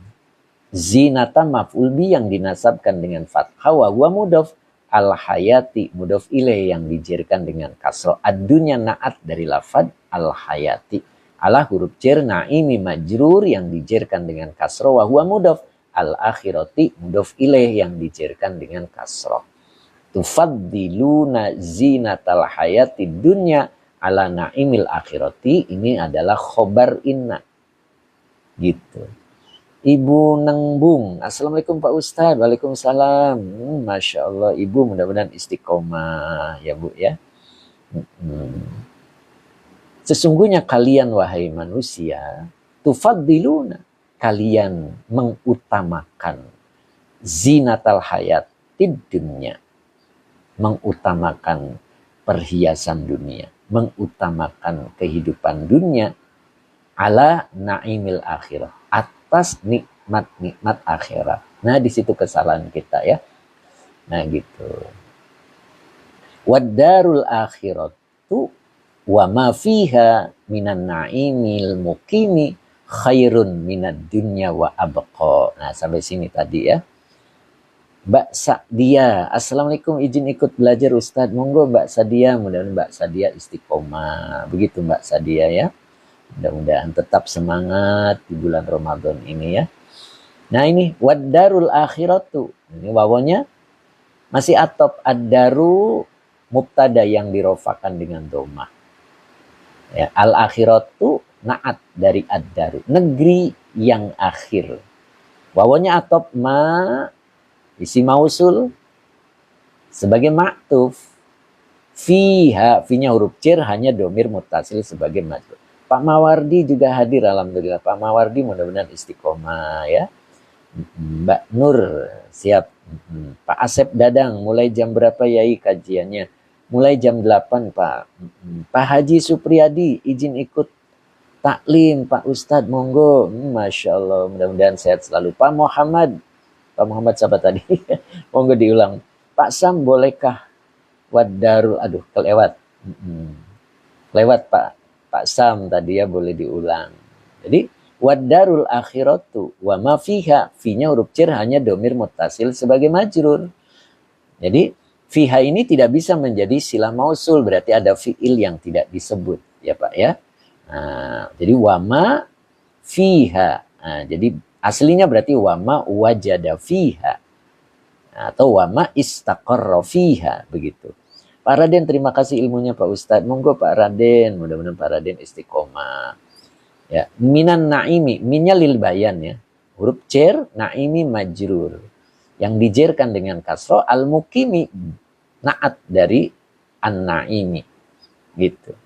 Zinata maf'ul bi yang dinasabkan dengan fathah wa huwa mudhaf. al-hayati mudhof ilaih yang dijerkan dengan kasroh. Ad-dunya naat dari lafad al-hayati. Ala huruf jar naimi majrur yang dijerkan dengan kasroh. Wa huwa mudhof. Al-akhirati mudhof ilaih yang dijerkan dengan kasroh. Tufaddiluna zinatal hayati dunya ala naimil akhirati. Ini adalah khobar inna. Gitu. Ibu Nengbung, Assalamualaikum Pak Ustadz. Waalaikumsalam. Masya Allah, Ibu mudah-mudahan istiqomah ya Bu ya. Sesungguhnya kalian wahai manusia, tufaddiluna, kalian mengutamakan zinatal hayat dunya, mengutamakan perhiasan dunia, mengutamakan kehidupan dunia ala naimil akhirah, atas nikmat-nikmat akhirat. Nah, di situ kesalahan kita ya. Nah, gitu. Wadarul akhiratu wa ma fiha minan naimil muqimi khairun minad dunya wa abqa. Nah, sampai sini tadi ya. Mbak Sadia, Assalamualaikum, izin ikut belajar Ustadz. Monggo Mbak Sadia, mudah-mudahan Mbak Sadia istiqomah. Begitu Mbak Sadia ya. Mudah-mudahan tetap semangat di bulan Ramadan ini ya. Nah ini wadarul akhiratu. Ini wawonnya masih atop, ad-daru mubtada yang dirofakan dengan dhamma. Ya, al-akhiratu naat dari ad-daru, negeri yang akhir. Wawonnya atop ma isi mausul sebagai ma'tuf. Fiha, finya huruf jar hanya domir muttasil sebagai majrur. Pak Mawardi juga hadir, alhamdulillah. Pak Mawardi mudah-mudahan istiqomah ya. Mbak Nur siap. Pak Asep Dadang, mulai jam berapa Yai kajiannya? Mulai jam 8 Pak. Pak Haji Supriyadi, izin ikut taklim Pak Ustadz, monggo. Masya Allah, mudah-mudahan sehat selalu. Pak Muhammad siapa tadi? Monggo diulang. Pak Sam, bolehkah wadarul, aduh kelewat. Lewat Pak Sam tadi ya, boleh diulang. Jadi wadarul akhiratu wa ma fiha, finya huruf jar hanya domir muttasil sebagai majrur. Jadi fiha ini tidak bisa menjadi sila mausul, berarti ada fiil yang tidak disebut ya Pak ya. Nah, jadi wa ma fiha. Nah, jadi aslinya berarti wa ma wajada fiha atau wa ma istaqarra fiha begitu. Pak Raden, terima kasih ilmunya Pak Ustadz. Monggo Pak Raden, mudah-mudahan Pak Raden istiqomah. Ya, minan naimi, minnya lil bayan ya. Huruf jar, naimi majrur. Yang dijerkan dengan kasroh, al-muqimi, naat dari an-naimi. Gitu.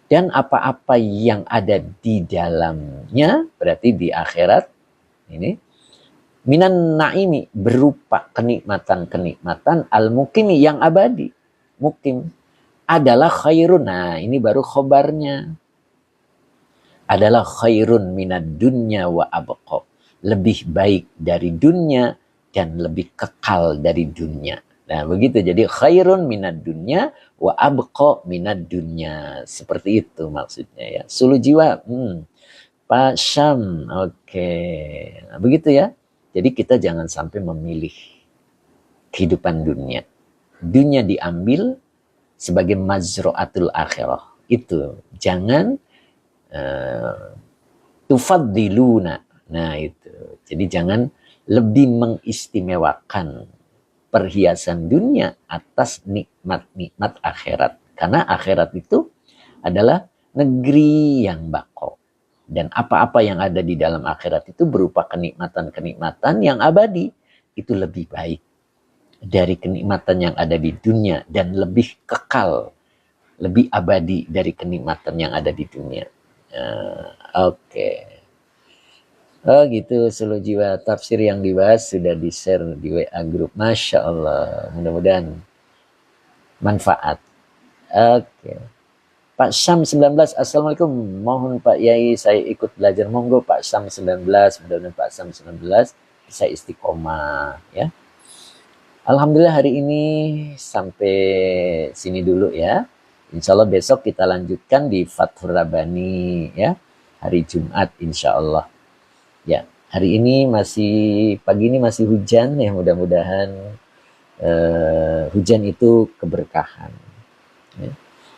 Dan apa-apa yang ada di dalamnya, berarti di akhirat, ini, minan naimi, berupa kenikmatan-kenikmatan, al-muqimi, yang abadi. Mukim adalah khairun. Nah, ini baru khobarnya. Adalah khairun minad dunya wa abqa. Lebih baik dari dunia dan lebih kekal dari dunia. Nah, begitu. Jadi khairun minad dunya wa abqa minad dunya. Seperti itu maksudnya ya. Sulu jiwa. Pak Syam. Oke. Nah, begitu ya. Jadi kita jangan sampai memilih kehidupan dunia. Dunia diambil sebagai mazru'atul akhirah. Itu. Jangan tufaddiluna. Nah itu. Jadi jangan lebih mengistimewakan perhiasan dunia atas nikmat-nikmat akhirat. Karena akhirat itu adalah negeri yang baqo. Dan apa-apa yang ada di dalam akhirat itu berupa kenikmatan-kenikmatan yang abadi. Itu lebih baik dari kenikmatan yang ada di dunia dan lebih kekal, lebih abadi dari kenikmatan yang ada di dunia. Oke. Oh gitu, seluruh jiwa tafsir yang dibahas sudah di-share di WA group. Masya Allah, mudah-mudahan manfaat. Oke. Pak Sam 19, Assalamualaikum. Mohon Pak Yai saya ikut belajar. Monggo Pak Sam 19, mudah-mudahan Pak Sam 19 bisa istiqomah ya. Alhamdulillah hari ini sampai sini dulu ya. Insya Allah besok kita lanjutkan di Fathur Rabbani ya. Hari Jumat insya Allah. Ya, hari ini pagi ini masih hujan ya, mudah-mudahan hujan itu keberkahan. Ya.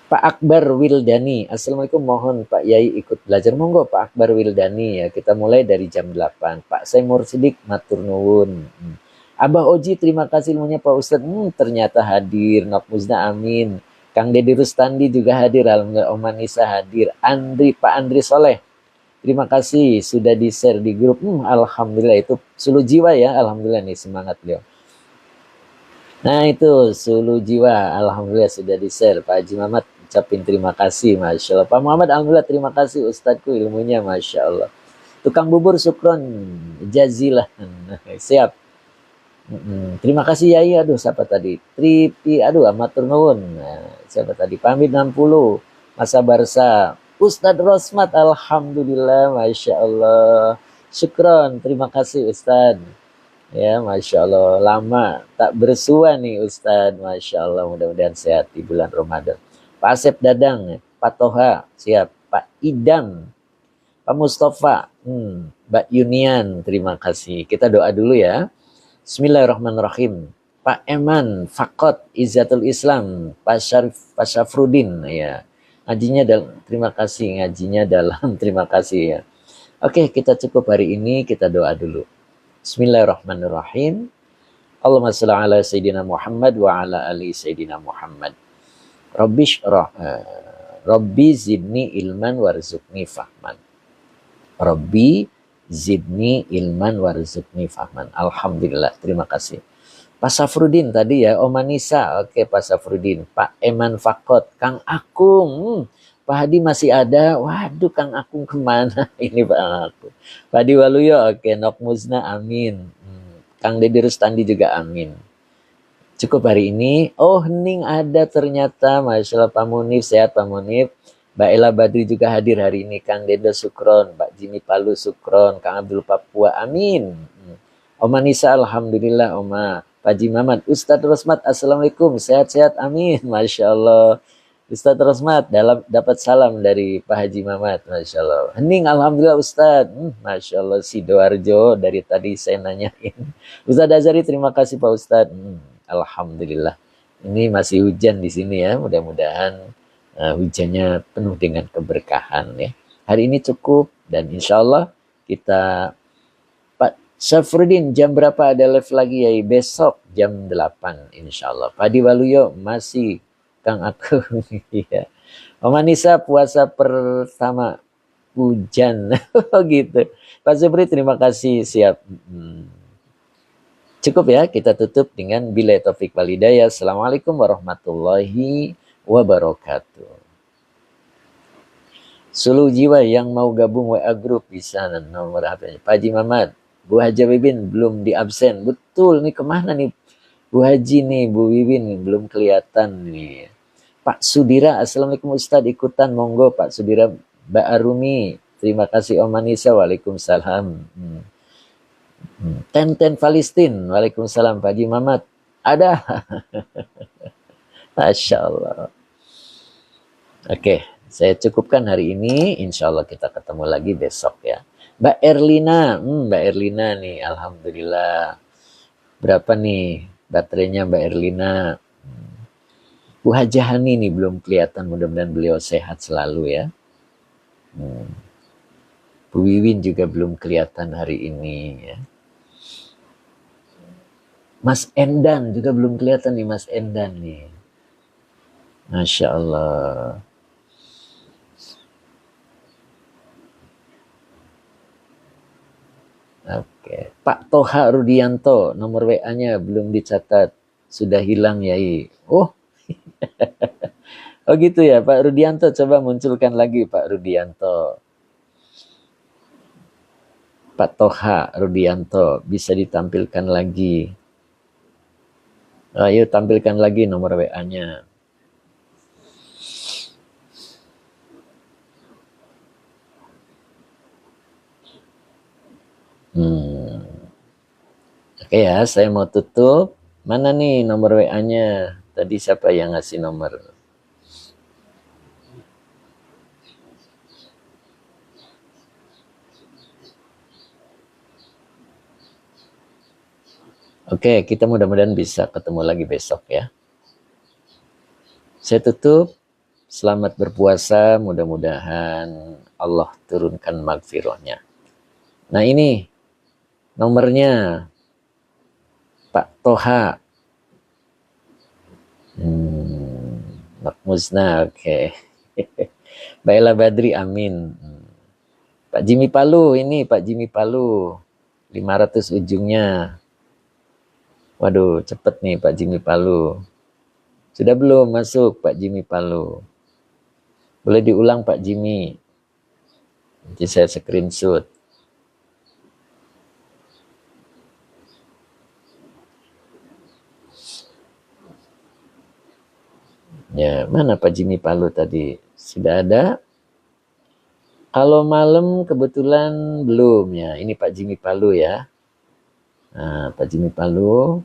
Pak Akbar Wildani, Assalamualaikum, mohon Pak Yai ikut belajar. Monggo Pak Akbar Wildani ya, kita mulai dari jam 8. Pak Saimur Sidik, matur nuwun. Abah Oji, terima kasih ilmunya Pak Ustadz. Ternyata hadir. Nok Musna, amin. Kang Deddy Rustandi juga hadir. Alhamdulillah. Oman Nisa hadir. Pak Andri Soleh, terima kasih sudah di-share di grup. Alhamdulillah, itu suluh jiwa ya. Alhamdulillah nih, semangat beliau. Nah itu Sulu Jiwa, alhamdulillah sudah di-share. Pak Haji Muhammad ucapin terima kasih, Masya Allah. Pak Muhammad, alhamdulillah terima kasih Ustadku ilmunya, Masya Allah. Tukang bubur Sukron Jazilah. Siap. Terima kasih Yai. Aduh, siapa tadi? Tripi, aduh amatur nuwun. Nah, siapa tadi? Pamit 60. Masa Barsa. Ustadz Rosmat, alhamdulillah, Masya Allah. Syukron, terima kasih Ustadz. Ya, Masya Allah, lama tak bersua nih Ustadz. Masya Allah, mudah-mudahan sehat di bulan Ramadan. Pak Asep Dadang, Pak Toha, siap. Pak Idam, Pak Mustafa, Mbak Yunian, terima kasih. Kita doa dulu ya. Bismillahirrahmanirrahim. Pak Eman, Fakot, Izzatul Islam, Pak Syarif, Pak Syafrudin, ya. Ngajinya dalam, terima kasih. Ngajinya dalam, terima kasih ya. Oke, kita cukup hari ini, kita doa dulu. Bismillahirrahmanirrahim. Allahumma shalli ala Sayyidina Muhammad wa ala ali Sayyidina Muhammad. Rabbi zidni ilman warzuqni fahman. Rabbi zidni ilman warzuqni fahman. Alhamdulillah, terima kasih. Pak Safrudin tadi ya, Omanisa. Oke, Pak Safrudin. Pak Eman Fakot, Kang Akung. Pak Hadi masih ada. Waduh, Kang Akung kemana? Ini Pak Akung. Pak Hadi Waluyo, oke. Nok Musna, amin. Kang Deddy Rustandi juga amin. Cukup hari ini. Oh, Hening ada ternyata. Masya Allah, Pak Munif. Sehat Pak Munif. Mbak Ella Badri juga hadir hari ini. Kang Dedo Sukron. Mbak Jimmy Palu Sukron. Kang Abdul Papua, amin. Oma Nisa, alhamdulillah. Oma Pak Haji Mamat. Ustadz Rosmat, assalamualaikum. Sehat-sehat, amin. Masya Allah. Ustadz Rosmat dapat salam dari Pak Haji Mamat. Masya Allah. Hening, alhamdulillah Ustadz. Masya Allah, Sidoarjo dari tadi saya nanyain. Ustadz Azari, terima kasih Pak Ustadz. Alhamdulillah. Ini masih hujan di sini ya. Mudah-mudahan hujannya penuh dengan keberkahan ya. Hari ini cukup dan insya Allah kita Pak Syafruddin jam berapa ada live lagi ya? Besok jam 8 insya Allah. Pak Diwaluyo masih Kang aku. Ya. Om Anissa puasa pertama hujan. Gitu. Pak Zubri terima kasih, siap. Cukup ya, kita tutup dengan billahi taufik wal hidayah. Assalamualaikum warahmatullahi wabarakatuh. Seluruh jiwa yang mau gabung WA Group bisa nomor HP-nya. Pak Haji Mamat, Bu Haji Bibin belum di absen. Betul nih, kemana nih Bu Haji nih, Bu Bibin nih, belum kelihatan nih. Pak Sudira, assalamualaikum Ustadz, ikutan monggo Pak Sudira. Mbak Arumi, terima kasih Om Manisa, waalaikumsalam. Tenten Palestin, waalaikumsalam. Pak Haji Mamat, ada. Masya Allah. Oke, saya cukupkan hari ini. Insya Allah kita ketemu lagi besok ya. Mbak Erlina, Mbak Erlina nih, alhamdulillah. Berapa nih baterainya Mbak Erlina? Bu Hajahani nih belum kelihatan, mudah-mudahan beliau sehat selalu ya. Bu Wiwin juga belum kelihatan hari ini ya. Mas Endan juga belum kelihatan nih, Mas Endan nih. Masya Allah. Oke, Pak Toha Rudianto, nomor WA-nya belum dicatat, sudah hilang Yai. Oh, oh gitu ya Pak Rudianto, coba munculkan lagi Pak Rudianto. Pak Toha Rudianto, bisa ditampilkan lagi. Ayo tampilkan lagi nomor WA-nya. Oke ya, saya mau tutup. Mana nih nomor WA-nya? Tadi siapa yang ngasih nomor? Oke, kita mudah-mudahan bisa ketemu lagi besok ya. Saya tutup. Selamat berpuasa, mudah-mudahan Allah turunkan magfirahnya. Nah ini nomornya Pak Toha. Pak Musna, oke. Baiklah Badri, amin. Pak Jimmy Palu, ini Pak Jimmy Palu. 500 ujungnya. Waduh, cepet nih Pak Jimmy Palu. Sudah belum masuk Pak Jimmy Palu? Boleh diulang Pak Jimmy. Nanti saya screenshot. Ya, mana Pak Jimmy Palu tadi? Sudah ada? Kalau malam kebetulan belum ya. Ini Pak Jimmy Palu ya. Nah, Pak Jimmy Palu.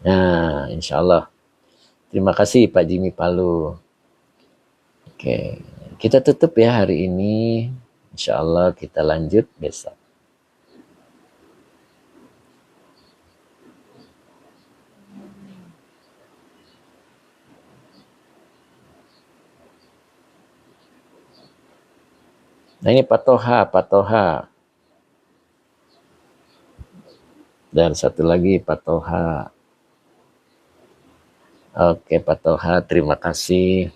Nah, insya Allah. Terima kasih Pak Jimmy Palu. Oke, kita tutup ya hari ini. Insya Allah kita lanjut besok. Nah ini Pak Toha. Dan satu lagi Pak Toha. Oke Pak Toha, terima kasih.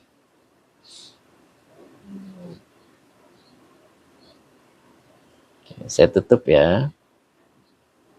Oke, saya tutup ya.